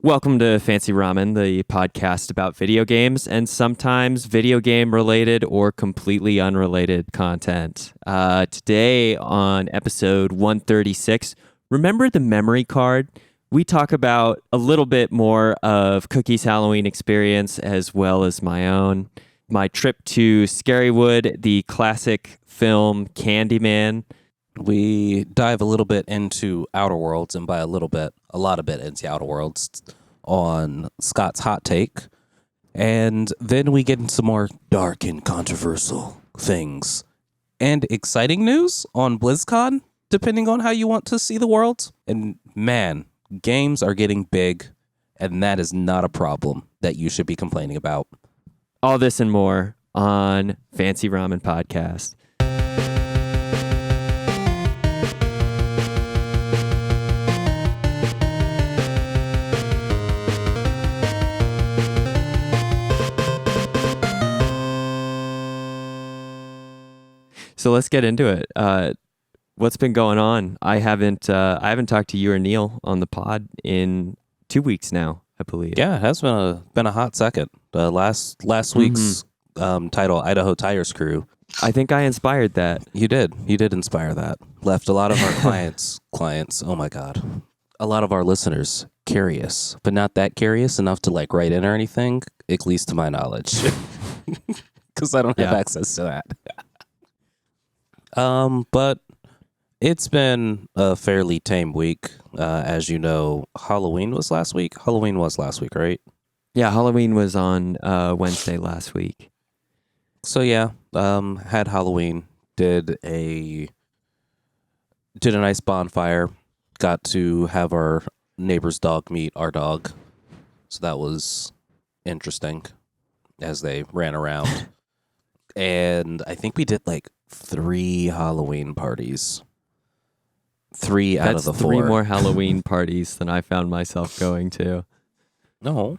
Welcome to Fancy Ramen, the podcast about video games and sometimes video game related or completely unrelated content. Today on episode 136, remember the memory card? We talk about a little bit more of Cookie's Halloween experience as well as my own. My trip to Scarywood, the classic film Candyman. We dive a little bit into Outerworlds, and by a little bit, a lot of bit into Outerworlds on Scott's hot take. And then we get into some more dark and controversial things. And exciting news on BlizzCon, depending on how you want to see the world. And man, games are getting big, and that is not a problem that you should be complaining about. All this and more on Fancy Ramen Podcast. So let's get into it. What's been going on? I haven't talked to you or Neil on the pod in 2 weeks now, I believe. Yeah, it has been a hot second. Last week's title, Idaho Tire Screw. I think I inspired that. You did inspire that. Left a lot of our clients. Oh my God, a lot of our listeners curious, but not that curious enough to like write in or anything. At least to my knowledge, because I don't have access to that. But it's been a fairly tame week. As you know, Halloween was last week, right? Yeah, Halloween was on Wednesday last week. So yeah, had Halloween, did a nice bonfire, got to have our neighbor's dog meet our dog. So that was interesting as they ran around. And I think we did like 3 Halloween parties. 3 out of the 4. 3 more Halloween parties than I found myself going to. No.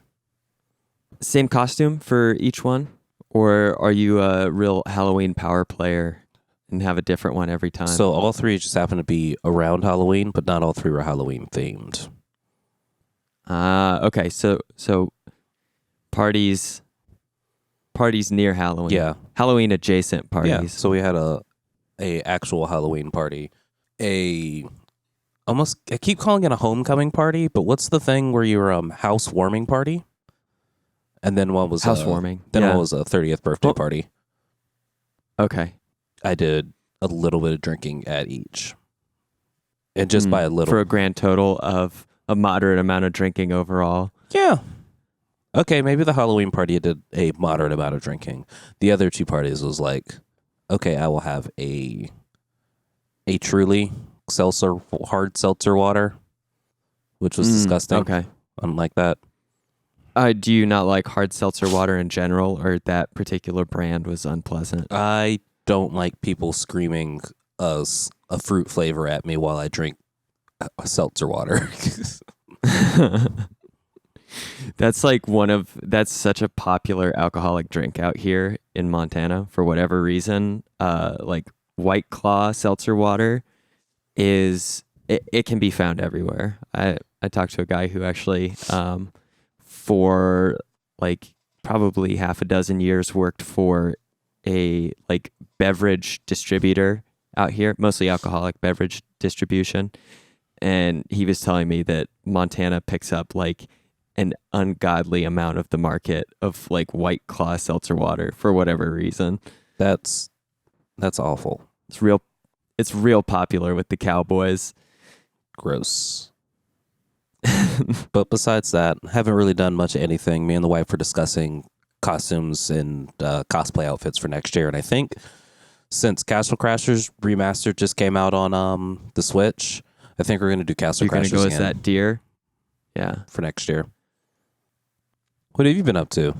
Same costume for each one? Or are you a real Halloween power player and have a different one every time? So all 3 just happen to be around Halloween, but not all 3 were Halloween themed. Okay. So parties near Halloween. Yeah. Halloween adjacent parties. Yeah. So we had a actual Halloween party. I keep calling it a homecoming party, but what's the thing where you're housewarming party? And then one was housewarming. One was a 30th birthday party. Okay. I did a little bit of drinking at each. And just by a little. For a grand total of a moderate amount of drinking overall. Yeah. Okay, maybe the Halloween party did a moderate amount of drinking. The other 2 parties was like, okay, I will have a truly hard seltzer water, which was disgusting. Okay. Unlike that. Do you not like hard seltzer water in general, or that particular brand was unpleasant? I don't like people screaming a fruit flavor at me while I drink a seltzer water. That's such a popular alcoholic drink out here in Montana for whatever reason. Like White Claw seltzer water it can be found everywhere. I talked to a guy who actually for like probably half a dozen years worked for a like beverage distributor out here, mostly alcoholic beverage distribution. And he was telling me that Montana picks up like an ungodly amount of the market of like White Claw seltzer water for whatever reason. That's awful. It's real popular with the cowboys. Gross. But besides that, haven't really done much of anything. Me and the wife were discussing costumes and cosplay outfits for next year. And I think since Castle Crashers Remastered just came out on the Switch, I think we're going to do Castle Crashers again. You're going to go as that deer? Yeah. For next year. What have you been up to?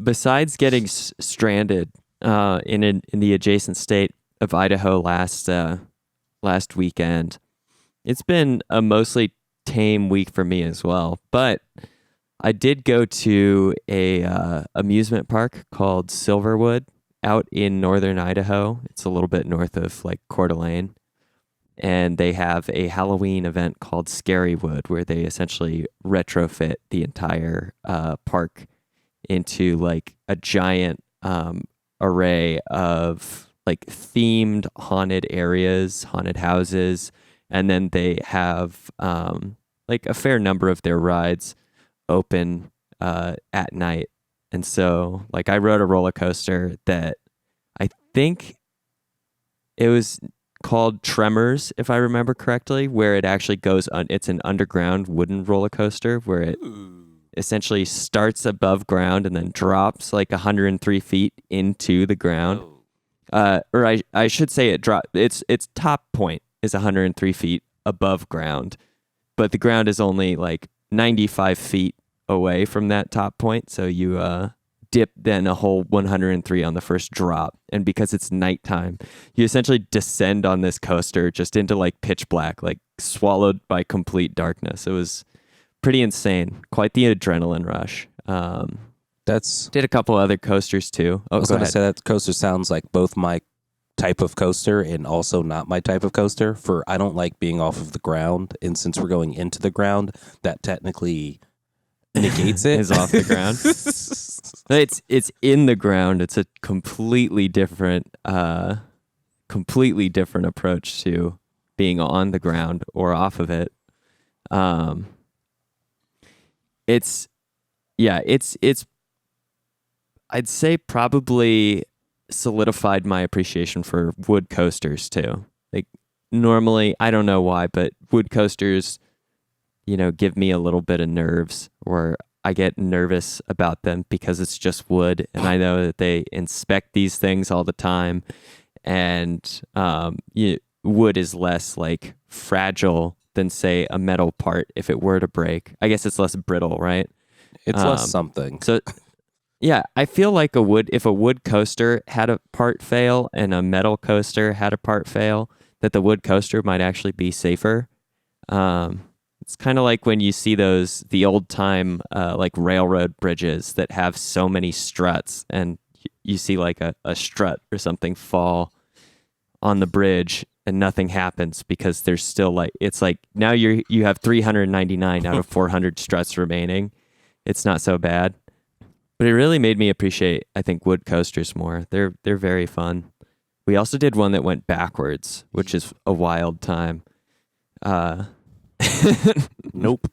Besides getting stranded in the adjacent state of Idaho last weekend, it's been a mostly tame week for me as well. But I did go to a amusement park called Silverwood out in northern Idaho. It's a little bit north of like Coeur d'Alene. and they have a Halloween event called Scarywood, where they essentially retrofit the entire park into like a giant array of like themed haunted areas, haunted houses, and then they have like a fair number of their rides open at night. And so, like, I rode a roller coaster that I think it was called Tremors, if I remember correctly, where it actually goes it's an underground wooden roller coaster where it essentially starts above ground and then drops like 103 feet into the ground. Or I should say its top point is 103 feet above ground, but the ground is only like 95 feet away from that top point. So you dip then a whole 103 on the first drop. And because it's nighttime, you essentially descend on this coaster just into like pitch black, like swallowed by complete darkness. It was pretty insane. Quite the adrenaline rush. Did a couple other coasters too. I was going to say that coaster sounds like both my type of coaster and also not my type of coaster. For I don't like being off of the ground, and since we're going into the ground, that technically negates it. Is off the ground. It's in the ground. It's a completely different approach to being on the ground or off of it. It's I'd say probably solidified my appreciation for wood coasters too. Like normally, I don't know why, but wood coasters, give me a little bit of nerves, or I get nervous about them because it's just wood, and I know that they inspect these things all the time, and wood is less like fragile than say a metal part if it were to break. I guess it's less brittle, right? It's less something. So yeah, I feel like if a wood coaster had a part fail and a metal coaster had a part fail, that the wood coaster might actually be safer. It's kind of like when you see the old time like railroad bridges that have so many struts, and you see like a strut or something fall on the bridge and nothing happens because there's still like, it's like now you have 399 out of 400 struts remaining. It's not so bad. But it really made me appreciate, I think, wood coasters more. They're very fun. We also did one that went backwards, which is a wild time. Nope.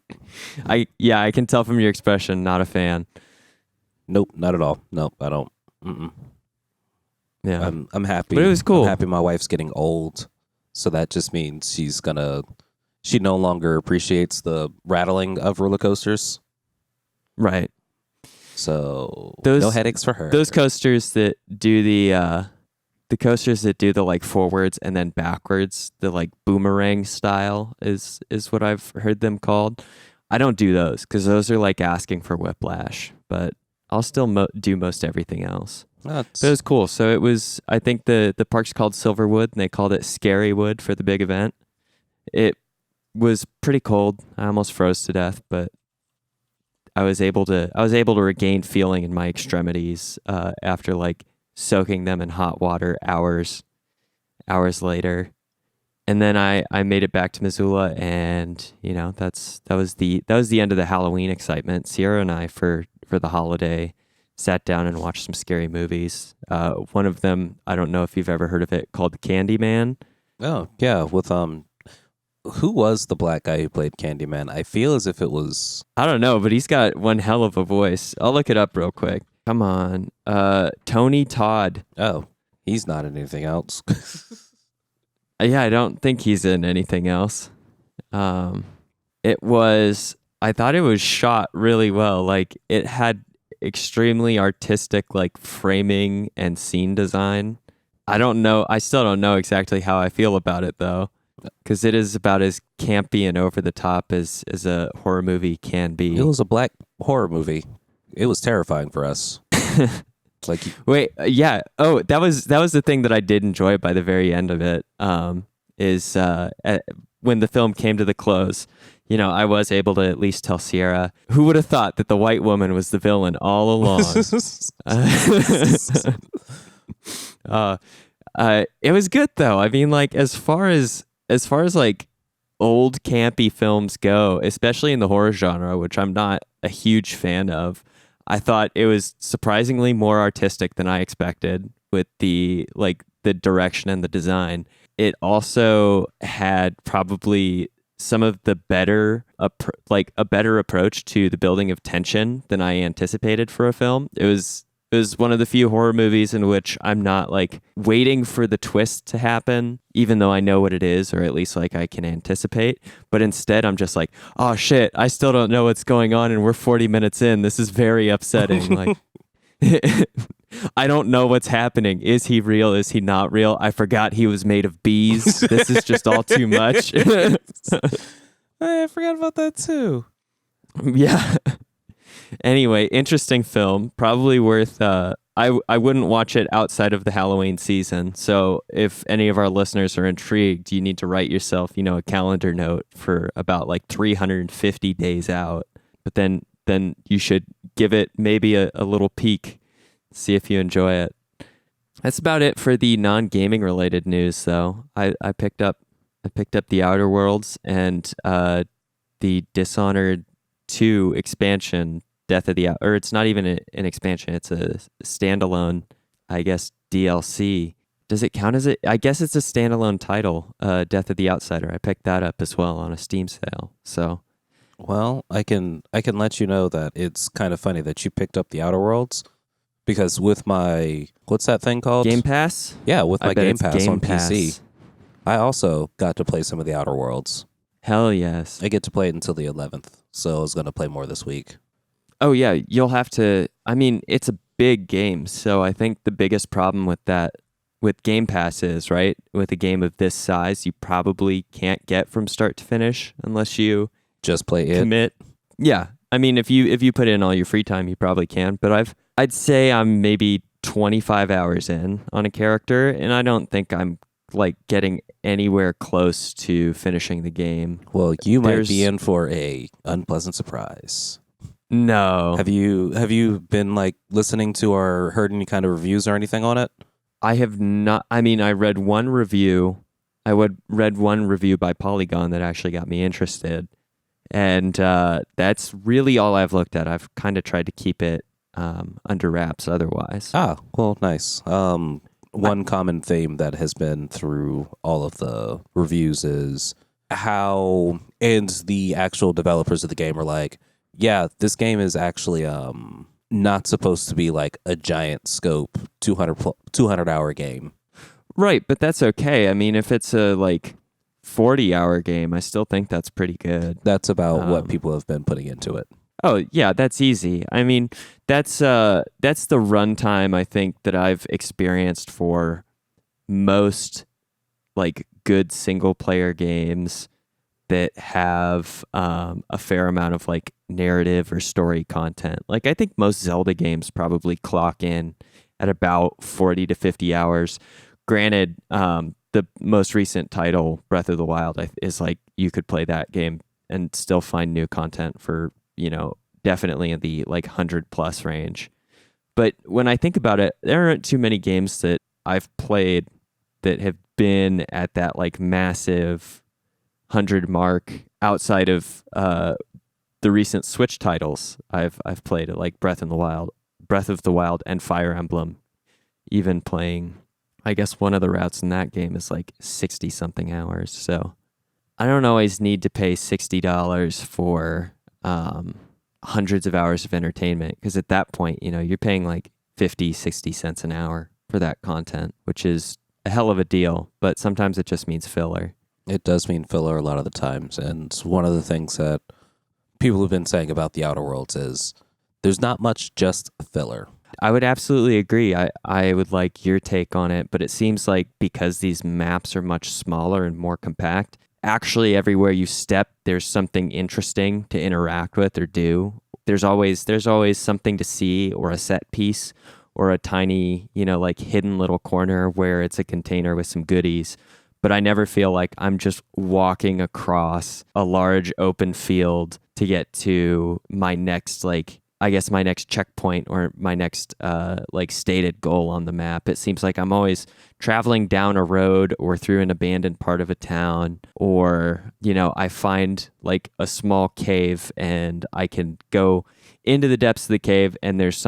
I can tell from your expression, not a fan. Nope, not at all. Nope, I don't. Mm-mm. Yeah, I'm happy. But it was cool. I'm happy my wife's getting old, so that just means she no longer appreciates the rattling of roller coasters. Right. So no headaches for her. Those coasters that do the coasters that do the like forwards and then backwards, the like boomerang style is what I've heard them called. I don't do those because those are like asking for whiplash, but I'll still do most everything else. But it was cool. So it was, I think the park's called Silverwood, and they called it Scarywood for the big event. It was pretty cold. I almost froze to death, but I was able to regain feeling in my extremities after like soaking them in hot water hours later. And then I made it back to Missoula, and that was the end of the Halloween excitement. Sierra and I for the holiday sat down and watched some scary movies. One of them, I don't know if you've ever heard of it, called Candyman. Oh yeah, with who was the black guy who played Candyman? I feel as if it was... I don't know, but he's got one hell of a voice. I'll look it up real quick. Come on. Tony Todd. Oh, he's not in anything else. Yeah, I don't think he's in anything else. I thought it was shot really well. Like, it had extremely artistic, like, framing and scene design. I still don't know exactly how I feel about it, though. Because it is about as campy and over the top as a horror movie can be. It was a black horror movie. It was terrifying for us. Wait, yeah. Oh, that was the thing that I did enjoy by the very end of it. When the film came to the close, I was able to at least tell Sierra, who would have thought that the white woman was the villain all along? It was good though. I mean, like, as far as as far as like old campy films go, especially in the horror genre, which I'm not a huge fan of, I thought it was surprisingly more artistic than I expected with the direction and the design. It also had probably some of the better a better approach to the building of tension than I anticipated for a film. It was one of the few horror movies in which I'm not like waiting for the twist to happen, even though I know what it is, or at least like I can anticipate. But instead, I'm just like, oh shit, I still don't know what's going on, and we're 40 minutes in. This is very upsetting. Like, I don't know what's happening. Is he real? Is he not real? I forgot he was made of bees. This is just all too much. I forgot about that too. Yeah. Anyway, interesting film. Probably worth. I wouldn't watch it outside of the Halloween season. So if any of our listeners are intrigued, you need to write yourself, a calendar note for about like 350 days out. But then you should give it maybe a little peek, see if you enjoy it. That's about it for the non-gaming related news, though. I picked up the Outerworlds and the Dishonored 2 expansion. Or it's not even an expansion, it's a standalone, I guess, DLC. Does it count as it? I guess it's a standalone title, Death of the Outsider. I picked that up as well on a Steam sale. So, well, I can let you know that it's kind of funny that you picked up the Outerworlds, because with my, what's that thing called? Game Pass? Yeah, with my Game Pass on Pass. PC, I also got to play some of the Outerworlds. Hell yes. I get to play it until the 11th, so I was going to play more this week. Oh, yeah, you'll have to. I mean, it's a big game, so I think the biggest problem with Game Pass is, right, with a game of this size, you probably can't get from start to finish unless you just play it. Commit. Yeah, I mean, if you put in all your free time, you probably can. But I'd say I'm maybe 25 hours in on a character, and I don't think I'm like getting anywhere close to finishing the game. Well, you might be in for a unpleasant surprise. No. Have you been like listening to or heard any kind of reviews or anything on it? I have not. I mean, I read one review. Read one review by Polygon that actually got me interested, and that's really all I've looked at. I've kind of tried to keep it under wraps. Otherwise, well, nice. One common theme that has been through all of the reviews is how, and the actual developers of the game are like, yeah, this game is actually not supposed to be like a giant scope 200-hour game. Right, but that's okay. I mean, if it's a like 40-hour game, I still think that's pretty good. That's about what people have been putting into it. Oh, yeah, that's easy. I mean, that's the runtime I think that I've experienced for most like good single player games that have a fair amount of like narrative or story content. Like I think most Zelda games probably clock in at about 40 to 50 hours. Granted, the most recent title, Breath of the Wild, is like you could play that game and still find new content for, definitely in the like 100+ range. But when I think about it, there aren't too many games that I've played that have been at that like massive 100 mark outside of the recent Switch titles I've played, like Breath of the Wild and Fire Emblem. Even playing, I guess one of the routes in that game is like 60 something hours. So I don't always need to pay $60 for hundreds of hours of entertainment, because at that point, you're paying like 50-60 cents an hour for that content, which is a hell of a deal, but sometimes it just means filler. It does mean filler a lot of the times, and one of the things that people have been saying about the Outer Worlds is there's not much just filler. I would absolutely agree. I would like your take on it, but it seems like because these maps are much smaller and more compact, actually everywhere you step, there's something interesting to interact with or do. There's always something to see, or a set piece, or a tiny, like hidden little corner where it's a container with some goodies. But I never feel like I'm just walking across a large open field to get to my next like I guess my next checkpoint or my next like stated goal on the map. It seems like I'm always traveling down a road or through an abandoned part of a town, or I find like a small cave and I can go into the depths of the cave, and there's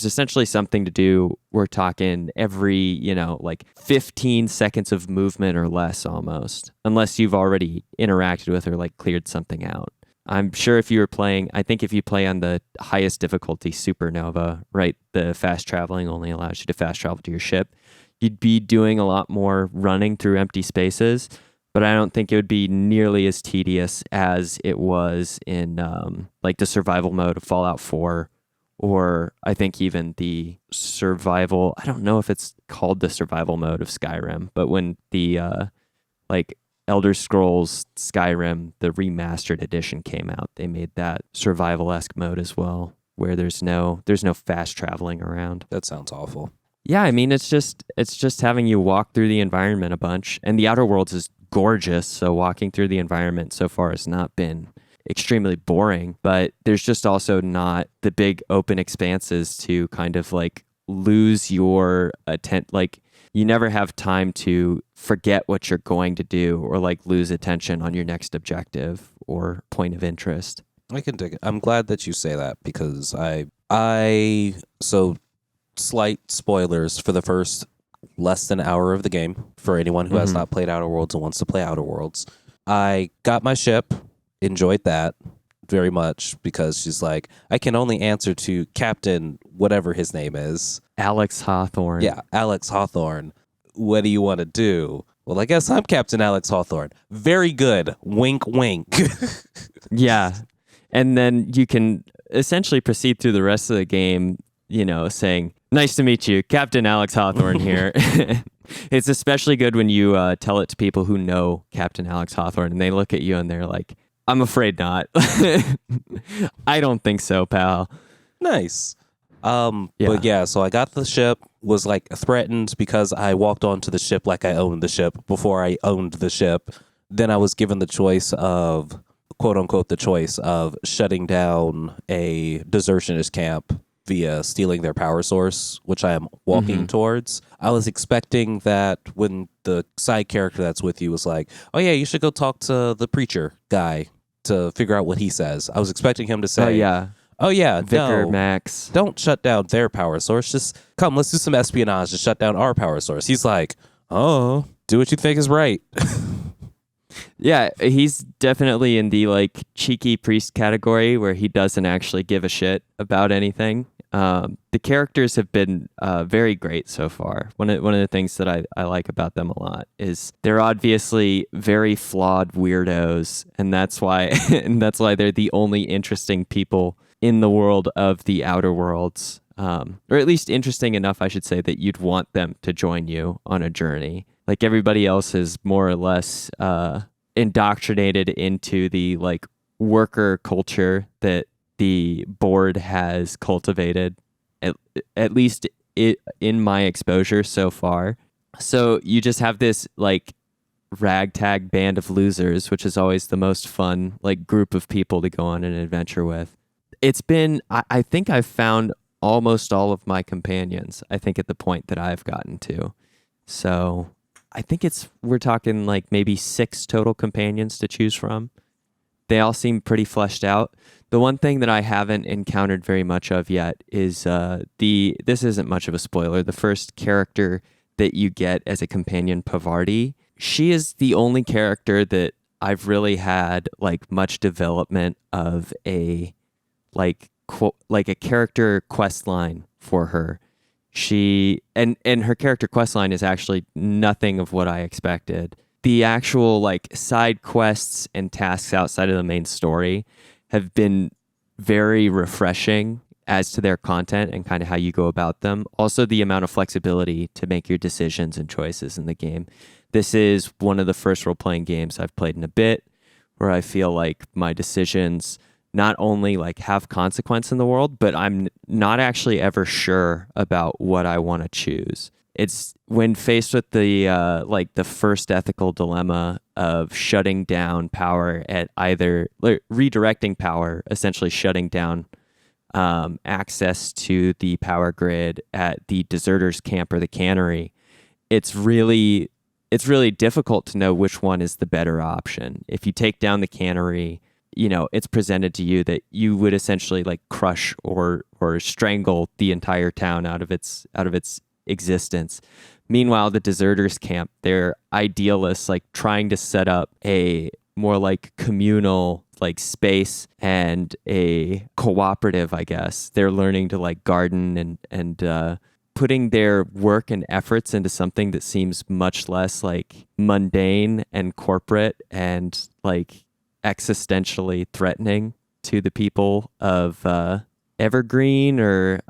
essentially something to do. We're talking every like 15 seconds of movement or less, almost, unless you've already interacted with or like cleared something out. I'm sure if you were playing, I think if you play on the highest difficulty, Supernova, right, the fast traveling only allows you to fast travel to your ship, you'd be doing a lot more running through empty spaces, but I don't think it would be nearly as tedious as it was in like the survival mode of Fallout 4, or I think even the survival, I don't know if it's called the survival mode of Skyrim, but when the like Elder Scrolls Skyrim, the remastered edition came out, they made that survival-esque mode as well, where there's no fast traveling around. That sounds awful. Yeah, I mean it's just having you walk through the environment a bunch, and the Outer Worlds is gorgeous, so walking through the environment so far has not been extremely boring, but there's just also not the big open expanses to kind of like lose your like you never have time to forget what you're going to do or like lose attention on your next objective or point of interest. I can dig it. I'm glad that you say that, because so slight spoilers for the first less than hour of the game for anyone who has not played Outer Worlds and wants to play Outer Worlds. I got my ship, enjoyed that very much, because she's like, I can only answer to Captain whatever his name is. Alex Hawthorne. Yeah, Alex Hawthorne. What do you want to do? Well, I guess I'm Captain Alex Hawthorne. Very good. Wink, wink. Yeah. And then you can essentially proceed through the rest of the game, saying, nice to meet you, Captain Alex Hawthorne here. It's especially good when you tell it to people who know Captain Alex Hawthorne, and they look at you and they're like, I'm afraid not. I don't think so, pal. Nice. But yeah, so I got the ship, was like threatened because I walked onto the ship like I owned the ship before I owned the ship. Then I was given the choice of, quote unquote, the choice of shutting down a desertionist camp via stealing their power source, which I am walking towards. I was expecting that when the side character that's with you was like, oh yeah, you should go talk to the preacher guy to figure out what he says. I was expecting him to say, oh yeah, Vicar no, Max. don't shut down their power source. Just come, let's do some espionage to shut down our power source. He's like, oh, do what you think is right. Yeah, he's definitely in the like cheeky priest category where he doesn't actually give a shit about anything. The characters have been very great so far. One of the things that I like about them a lot is they're obviously very flawed weirdos, and that's why they're the only interesting people in the world of the Outer Worlds, or at least interesting enough, I should say, that you'd want them to join you on a journey. Like everybody else is more or less indoctrinated into the like worker culture that the board has cultivated, at least in my exposure so far. So you just have this like ragtag band of losers, which is always the most fun like group of people to go on an adventure with. It's been, I think I've found almost all of my companions, I think, at the point that I've gotten to. So I think we're talking like maybe 6 total companions to choose from. They all seem pretty fleshed out. The one thing that I haven't encountered very much of yet is this isn't much of a spoiler. The first character that you get as a companion, Pavarti, she is the only character that I've really had like much development of a like a character quest line for her. She and her character quest line is actually nothing of what I expected. The actual like side quests and tasks outside of the main story have been very refreshing as to their content and kind of how you go about them. Also, the amount of flexibility to make your decisions and choices in the game. This is one of the first role-playing games I've played in a bit where I feel like my decisions not only like have consequence in the world, but I'm not actually ever sure about what I want to choose. It's when faced with the like the first ethical dilemma of shutting down power at either redirecting power, essentially shutting down access to the power grid at the deserters camp or the cannery, it's really difficult to know which one is the better option. If you take down the cannery, it's presented to you that you would essentially like crush or strangle the entire town out of its existence. Meanwhile, the deserters camp, they're idealists, like trying to set up a more like communal like space and a cooperative, I guess. They're learning to like garden and putting their work and efforts into something that seems much less like mundane and corporate and like existentially threatening to the people of Evergreen, or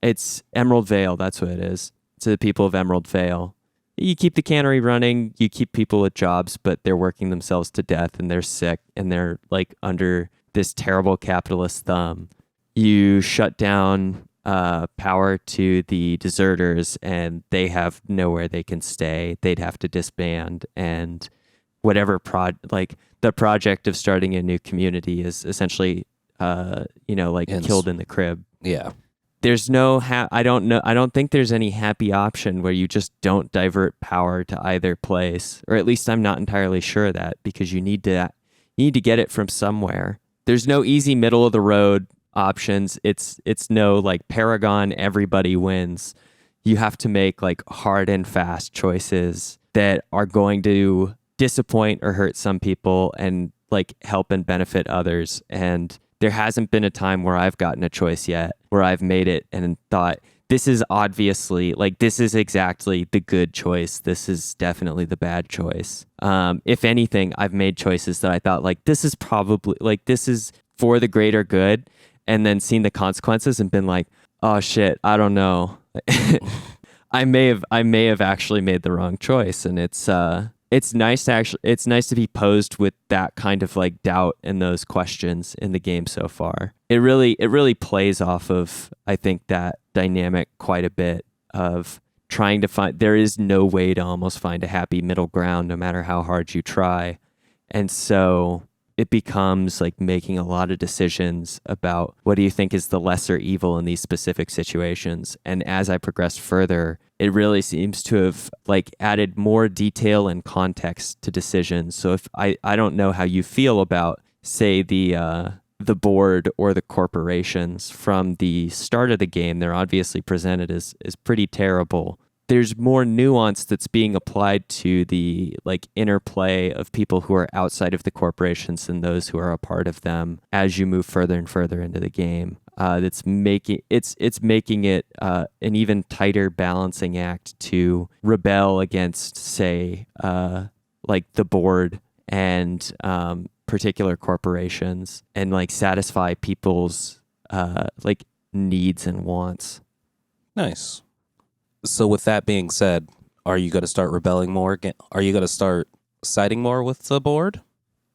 it's Emerald Vale. That's what it is. To the people of Emerald Vale. You keep the cannery running, you keep people with jobs, but they're working themselves to death and they're sick and they're like under this terrible capitalist thumb. You shut down power to the deserters and they have nowhere they can stay. They'd have to disband, and whatever the project of starting a new community is essentially killed in the crib. Yeah. There's no I don't think there's any happy option where you just don't divert power to either place, or at least I'm not entirely sure of that, because you need to get it from somewhere. There's no easy middle of the road options. It's no like Paragon everybody wins. You have to make like hard and fast choices that are going to disappoint or hurt some people and like help and benefit others. And there hasn't been a time where I've gotten a choice yet where I've made it and thought, this is obviously like, this is exactly the good choice. This is definitely the bad choice. If anything, I've made choices that I thought like, this is probably like, this is for the greater good. And then seen the consequences and been like, oh shit, I don't know. I may have actually made the wrong choice. And it's nice to be posed with that kind of like doubt and those questions in the game so far. It really plays off of, I think, that dynamic quite a bit of trying to find, there is no way to almost find a happy middle ground no matter how hard you try. And so it becomes like making a lot of decisions about what do you think is the lesser evil in these specific situations. And as I progressed further, it really seems to have like added more detail and context to decisions. So if I don't know how you feel about, say, the board or the corporations from the start of the game, they're obviously presented as pretty terrible. There's more nuance that's being applied to the like interplay of people who are outside of the corporations and those who are a part of them as you move further and further into the game. That's making it an even tighter balancing act to rebel against, say, like the board and particular corporations, and like satisfy people's like needs and wants. Nice. So with that being said, are you going to start rebelling more again? Are you going to start siding more with the board?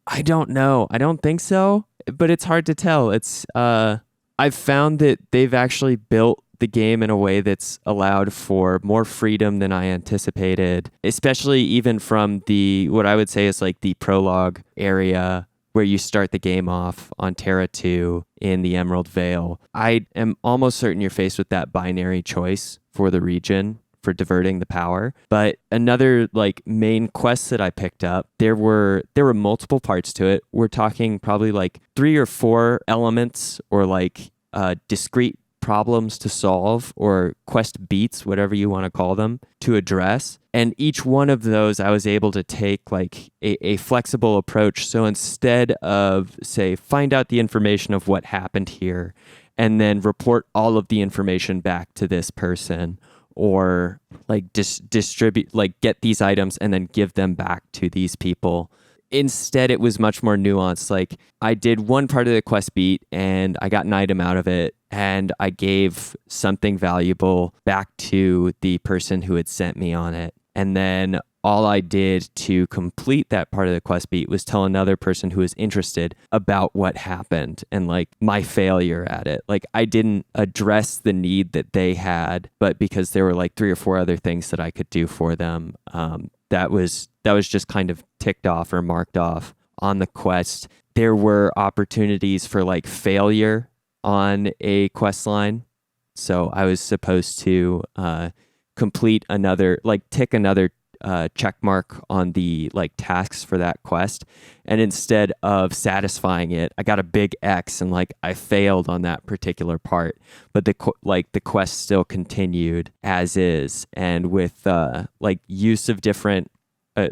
I don't know. I don't think so, but it's hard to tell. It's I've found that they've actually built the game in a way that's allowed for more freedom than I anticipated, especially even from what I would say is like the prologue area where you start the game off on Terra 2 in the Emerald Vale. I am almost certain you're faced with that binary choice for the region for diverting the power. But another like main quest that I picked up, there were multiple parts to it. We're talking probably like 3 or 4 elements or like discrete problems to solve, or quest beats, whatever you want to call them, to address. And each one of those I was able to take like a flexible approach. So instead of, say, find out the information of what happened here and then report all of the information back to this person, or like distribute, like get these items and then give them back to these people. Instead, it was much more nuanced. Like I did one part of the quest beat and I got an item out of it, and I gave something valuable back to the person who had sent me on it. And then all I did to complete that part of the quest beat was tell another person who was interested about what happened and like my failure at it. Like I didn't address the need that they had, but because there were like 3 or 4 other things that I could do for them, that was just kind of ticked off or marked off on the quest. There were opportunities for like failure on a quest line. So I was supposed to complete another, like tick another check mark on the like tasks for that quest, and instead of satisfying it, I got a big X and like I failed on that particular part. But the quest still continued as is, and with like use of different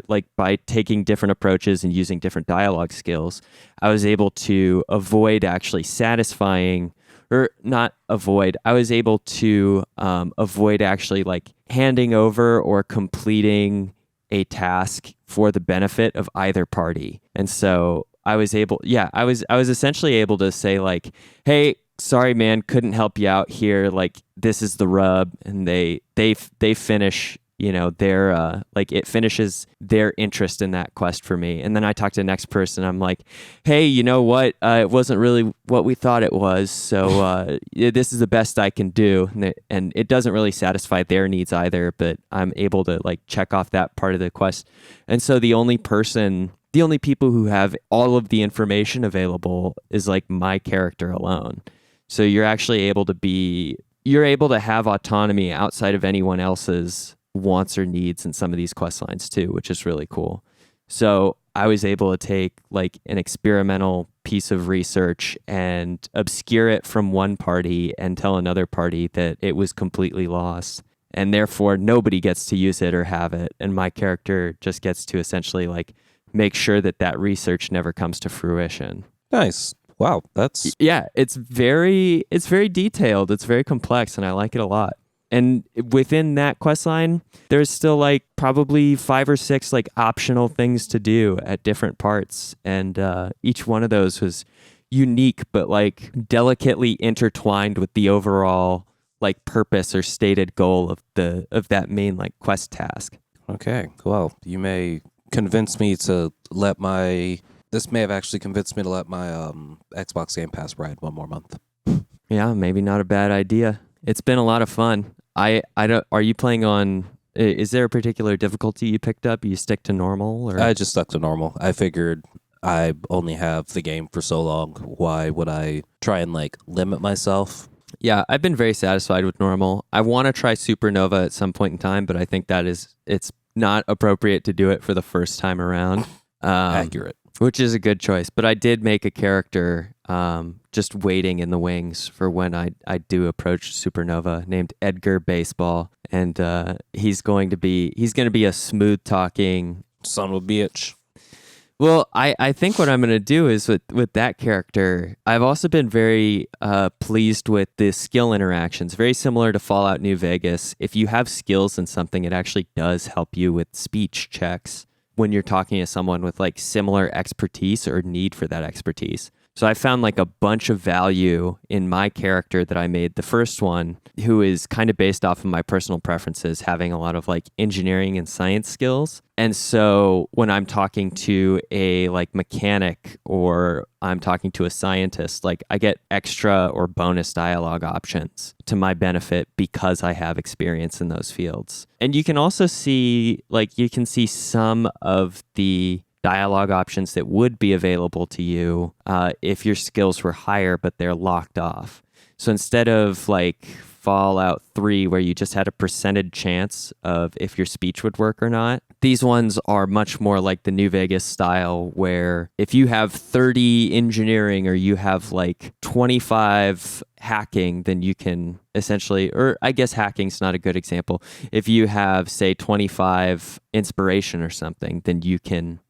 like by taking different approaches and using different dialogue skills, I was able to avoid actually satisfying, or not avoid, I was able to avoid actually like handing over or completing a task for the benefit of either party. And so I was essentially able to say like, hey, sorry man, couldn't help you out here, like this is the rub. And they finish, their like it finishes their interest in that quest for me. And then I talk to the next person. I'm like, hey, you know what? It wasn't really what we thought it was. So this is the best I can do. And it doesn't really satisfy their needs either, but I'm able to like check off that part of the quest. And so the only people who have all of the information available is like my character alone. So you're actually able to have autonomy outside of anyone else's wants or needs in some of these quest lines too, which is really cool. So I was able to take like an experimental piece of research and obscure it from one party and tell another party that it was completely lost, and therefore nobody gets to use it or have it, and my character just gets to essentially like make sure that research never comes to fruition. Nice. Wow, that's it's very detailed, it's very complex, and I like it a lot. And within that quest line, there's still like probably 5 or 6 like optional things to do at different parts. And each one of those was unique, but like delicately intertwined with the overall like purpose or stated goal of that main like quest task. Okay. Well, you may convince me to let this may have actually convinced me to let my Xbox Game Pass ride one more month. Yeah, maybe not a bad idea. It's been a lot of fun. I don't. Are you playing on? Is there a particular difficulty you picked up? You stick to normal, or? I just stuck to normal. I figured I only have the game for so long. Why would I try and like limit myself? Yeah, I've been very satisfied with normal. I want to try Supernova at some point in time, but I think it's not appropriate to do it for the first time around. Accurate. Which is a good choice. But I did make a character just waiting in the wings for when I do approach Supernova, named Edgar Baseball. And he's going to be a smooth talking son of a bitch. Well, I think what I'm going to do is with that character, I've also been very pleased with the skill interactions, very similar to Fallout New Vegas. If you have skills in something, it actually does help you with speech checks when you're talking to someone with like similar expertise or need for that expertise. So I found like a bunch of value in my character that I made, the first one, who is kind of based off of my personal preferences, having a lot of like engineering and science skills. And so when I'm talking to a like mechanic or I'm talking to a scientist, like I get extra or bonus dialogue options to my benefit because I have experience in those fields. And you can also see some of the dialogue options that would be available to you if your skills were higher, but they're locked off. So instead of like Fallout 3, where you just had a percentage chance of if your speech would work or not, these ones are much more like the New Vegas style, where if you have 30 engineering or you have like 25 hacking, then you can essentially, or I guess hacking's not a good example. If you have, say, 25 inspiration or something, then you can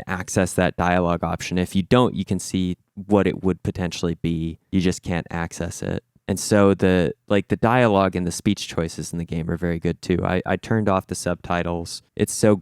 access that dialogue option. If you don't, you can see what it would potentially be. You just can't access it. And so the dialogue and the speech choices in the game are very good too. I turned off the subtitles. It's so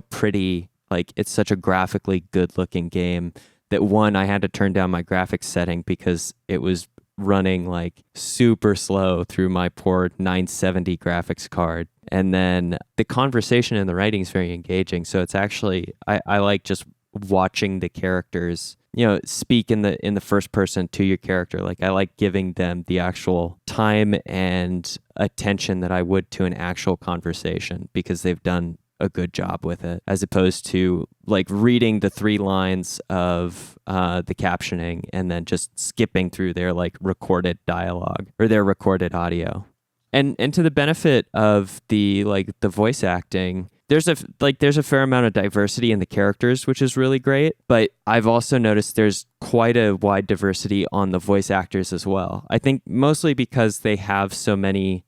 pretty. Like, it's such a graphically good looking game that I had to turn down my graphics setting because it was running like super slow through my poor 970 graphics card. And then the conversation and the writing is very engaging. So it's actually, I like just watching the characters, speak in the first person to your character. Like, I like giving them the actual time and attention that I would to an actual conversation, because they've done a good job with it, as opposed to like reading the 3 lines of the captioning and then just skipping through their like recorded dialogue or their recorded audio. And to the benefit of the voice acting, there's a fair amount of diversity in the characters, which is really great. But I've also noticed there's quite a wide diversity on the voice actors as well. I think mostly because they have so many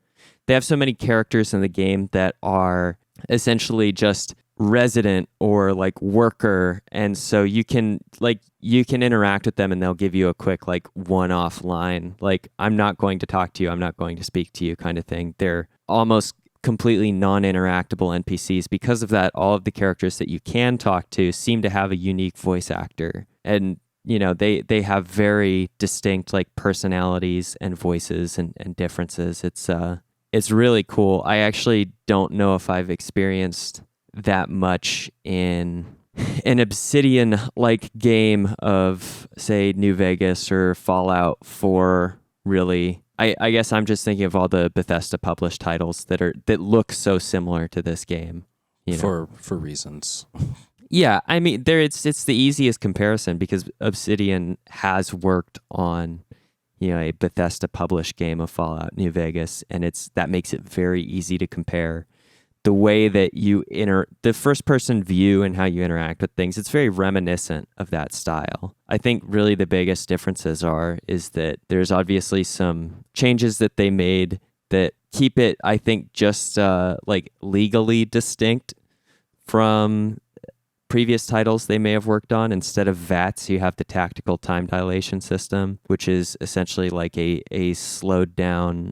characters in the game that are essentially just resident or like worker, and so you can interact with them and they'll give you a quick like one-off line like, I'm not going to talk to you, I'm not going to speak to you kind of thing. They're almost completely non-interactable NPCs. Because of that, all of the characters that you can talk to seem to have a unique voice actor, and they have very distinct like personalities and voices and differences. It's really cool. I actually don't know if I've experienced that much in an Obsidian like game of, say, New Vegas or Fallout 4. Really, I guess I'm just thinking of all the Bethesda published titles that look so similar to this game, for reasons. Yeah, I mean, it's the easiest comparison because Obsidian has worked on a Bethesda published game of Fallout New Vegas, and that makes it very easy to compare the way that the first person view and how you interact with things. It's very reminiscent of that style. I think really the biggest differences is that there's obviously some changes that they made that keep it, I think, just like legally distinct from previous titles they may have worked on. Instead of VATS, you have the tactical time dilation system, which is essentially like a slowed down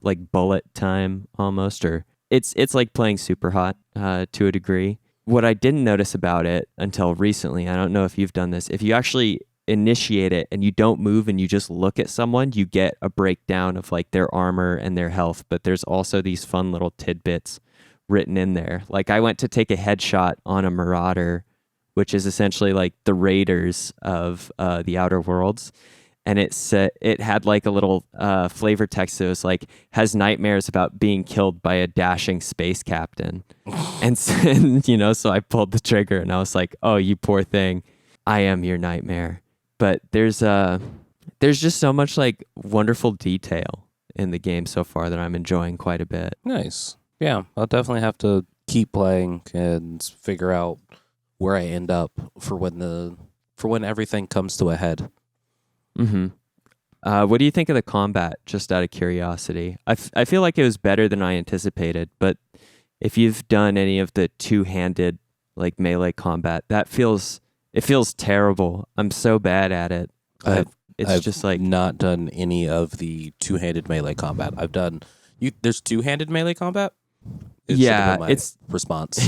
like bullet time almost, or it's like playing Super Hot to a degree. What I didn't notice about it until recently, I don't know if you've done this, if you actually initiate it and you don't move and you just look at someone, you get a breakdown of like their armor and their health, but there's also these fun little tidbits written in there. Like I went to take a headshot on a Marauder, which is essentially like the Raiders of the Outer Worlds, and it had like a little flavor text that was like, has nightmares about being killed by a dashing space captain. and so I pulled the trigger and I was like, oh, you poor thing, I am your nightmare. But there's just so much like wonderful detail in the game so far that I'm enjoying quite a bit. Nice. Yeah, I'll definitely have to keep playing and figure out where I end up for when everything comes to a head. Mm-hmm. What do you think of the combat, just out of curiosity? I feel like it was better than I anticipated, but if you've done any of the two-handed like melee combat, it feels terrible. I'm so bad at it. But I've just like not done any of the two-handed melee combat. I've done there's two-handed melee combat? It's response.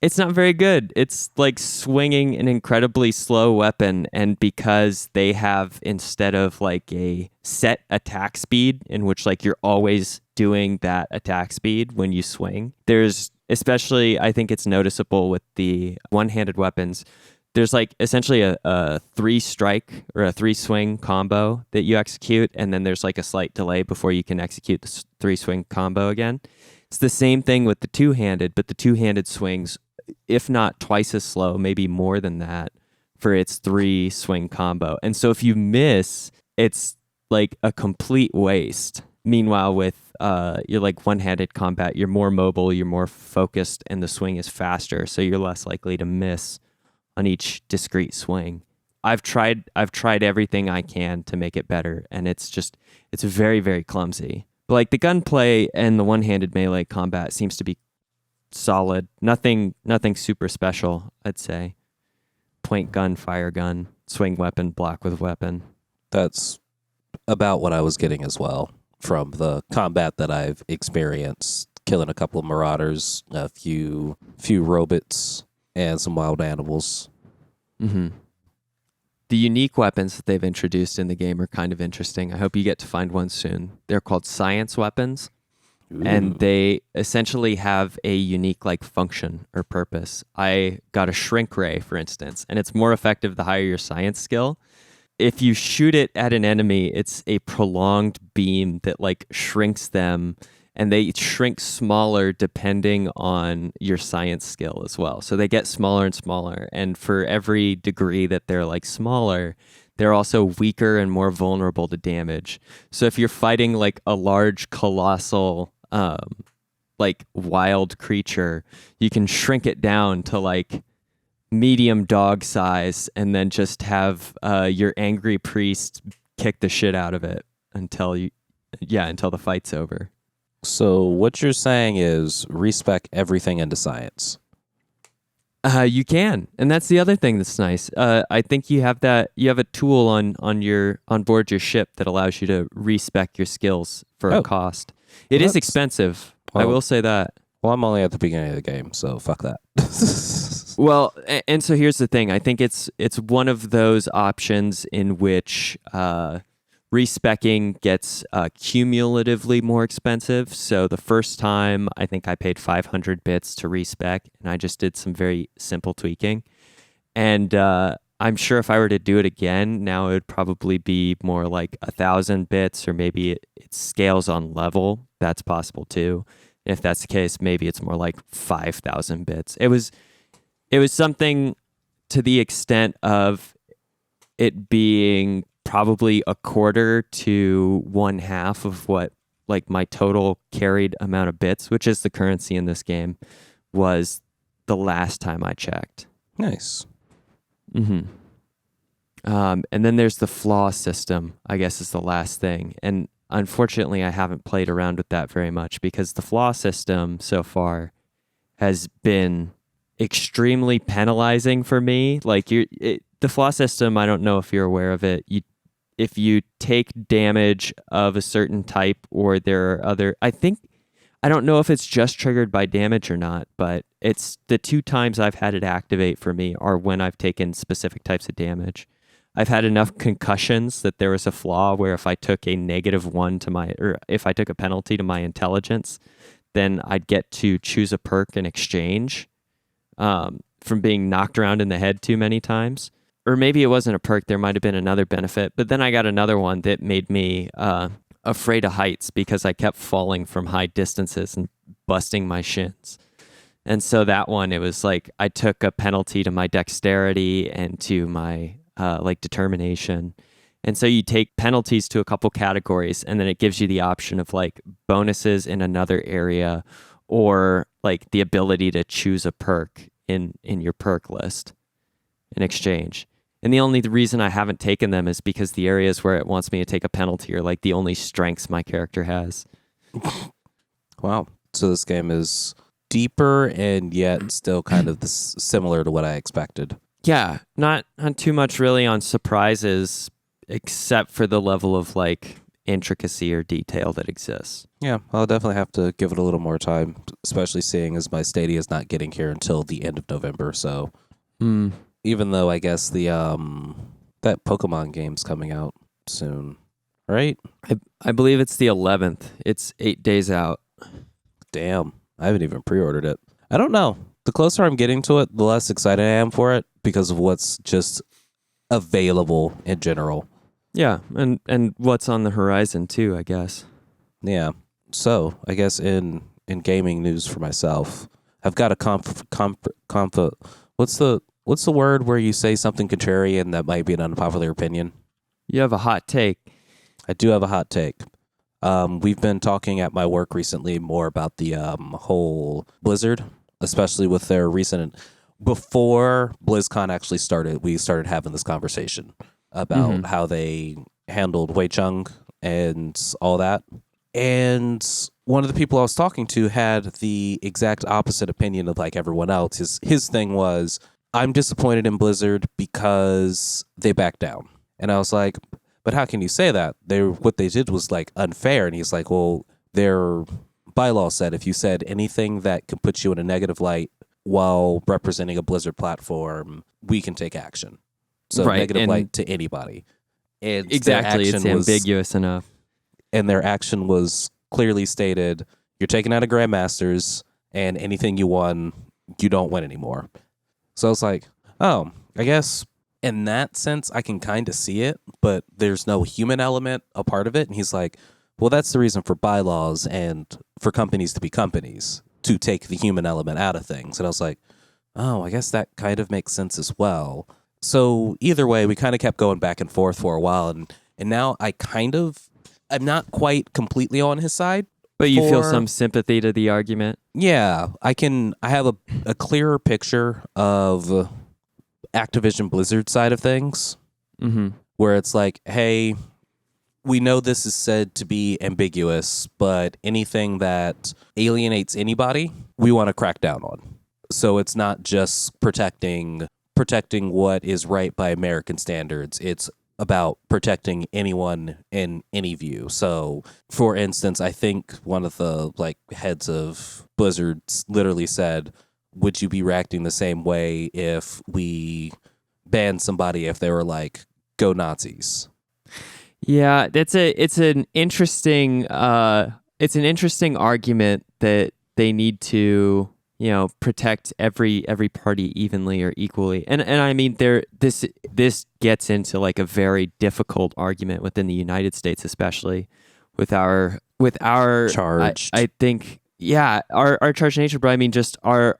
It's not very good. It's like swinging an incredibly slow weapon, and because they have, instead of like a set attack speed in which like you're always doing that attack speed when you swing, there's, especially I think it's noticeable with the one-handed weapons, there's like essentially a 3-strike or a 3-swing combo that you execute, and then there's like a slight delay before you can execute the 3-swing combo again. It's the same thing with the two-handed, but the two-handed swings, if not twice as slow, maybe more than that, for its 3-swing combo. And so if you miss, it's like a complete waste. Meanwhile, with your like one-handed combat, you're more mobile, you're more focused, and the swing is faster, so you're less likely to miss on each discrete swing. I've tried everything I can to make it better, and it's very, very clumsy. But like the gunplay and the one-handed melee combat seems to be solid. Nothing super special, I'd say. Point gun, fire gun, swing weapon, block with weapon. That's about what I was getting as well from the combat that I've experienced. Killing a couple of marauders, a few robots, and some wild animals. Mm-hmm. The unique weapons that they've introduced in the game are kind of interesting. I hope you get to find one soon. They're called science weapons. Ooh. And they essentially have a unique like function or purpose. I got a shrink ray, for instance, and it's more effective the higher your science skill. If you shoot it at an enemy, it's a prolonged beam that like shrinks them and they shrink smaller depending on your science skill as well. So they get smaller and smaller, and for every degree that they're like smaller, they're also weaker and more vulnerable to damage. So if you're fighting like a large colossal like wild creature, you can shrink it down to like medium dog size and then just have your angry priest kick the shit out of it until the fight's over. So what you're saying is respec everything into science. You can, and that's the other thing that's nice. I think you have a tool on board your ship that allows you to respec your skills for a cost. It is expensive. I will say that. Well, I'm only at the beginning of the game, so fuck that. Well, and so here's the thing. I think it's one of those options in which respecking gets cumulatively more expensive. So the first time, I think I paid 500 bits to respec, and I just did some very simple tweaking. And I'm sure if I were to do it again, now it would probably be more like 1,000 bits, or maybe it scales on level. That's possible too. And if that's the case, maybe it's more like 5,000 bits. It was something to the extent of it being probably a quarter to 1/2 of what like my total carried amount of bits, which is the currency in this game, was the last time I checked. Nice. Mm-hmm. And then there's the flaw system, I guess, is the last thing. And unfortunately, I haven't played around with that very much because the flaw system so far has been extremely penalizing for me. Like the flaw system, I don't know if you're aware of it. If you take damage of a certain type, or there are other, I don't know if it's just triggered by damage or not, but it's the 2 times I've had it activate for me are when I've taken specific types of damage. I've had enough concussions that there was a flaw where if I took a -1 or if I took a penalty to my intelligence, then I'd get to choose a perk in exchange from being knocked around in the head too many times. Or maybe it wasn't a perk, there might have been another benefit. But then I got another one that made me afraid of heights because I kept falling from high distances and busting my shins. And so that one, it was like I took a penalty to my dexterity and to my like determination. And so you take penalties to a couple categories, and then it gives you the option of like bonuses in another area, or like the ability to choose a perk in your perk list in exchange. And the only reason I haven't taken them is because the areas where it wants me to take a penalty are like the only strengths my character has. Wow. So this game is deeper and yet still kind of similar to what I expected. Yeah, not too much really on surprises, except for the level of like intricacy or detail that exists. Yeah, I'll definitely have to give it a little more time, especially seeing as my Stadia is not getting here until the end of November. So even though I guess the that Pokemon game's coming out soon, right? I believe it's the 11th. It's 8 days out. Damn, I haven't even pre-ordered it. I don't know. The closer I'm getting to it, the less excited I am for it because of what's just available in general. Yeah, and what's on the horizon too, I guess. Yeah. So I guess in gaming news for myself, I've got a what's the word where you say something contrarian that might be an unpopular opinion? You have a hot take. I do have a hot take. We've been talking at my work recently more about the whole Blizzard, especially with their recent. Before BlizzCon actually started, we started having this conversation about how they handled Wei Chung and all that. And one of the people I was talking to had the exact opposite opinion of like everyone else. His thing was, I'm disappointed in Blizzard because they backed down. And I was like, but how can you say that? What they did was like unfair. And he's like, well, their bylaw said if you said anything that could put you in a negative light while representing a Blizzard platform, we can take action. So negative light to anybody. And exactly, it's ambiguous enough. And their action was clearly stated, you're taken out of Grandmasters, and anything you won, you don't win anymore. So I was like, oh, I guess in that sense, I can kind of see it, but there's no human element a part of it. And he's like, well, that's the reason for bylaws and for companies to be companies, to take the human element out of things. And I was like, oh, I guess that kind of makes sense as well. So either way, we kind of kept going back and forth for a while. And now I'm not quite completely on his side. But you feel some sympathy to the argument? Yeah, I have a clearer picture of Activision Blizzard side of things, where it's like, hey, we know this is said to be ambiguous, but anything that alienates anybody, we want to crack down on. So it's not just protecting what is right by American standards. It's about protecting anyone in any view. So, for instance, I think one of the heads of Blizzard literally said, "Would you be reacting the same way if we banned somebody if they were like, go Nazis?" Yeah, it's an interesting argument that they need to, protect every party evenly or equally. And I mean this gets into like a very difficult argument within the United States, especially with our charged. I think our charged nature, but I mean just our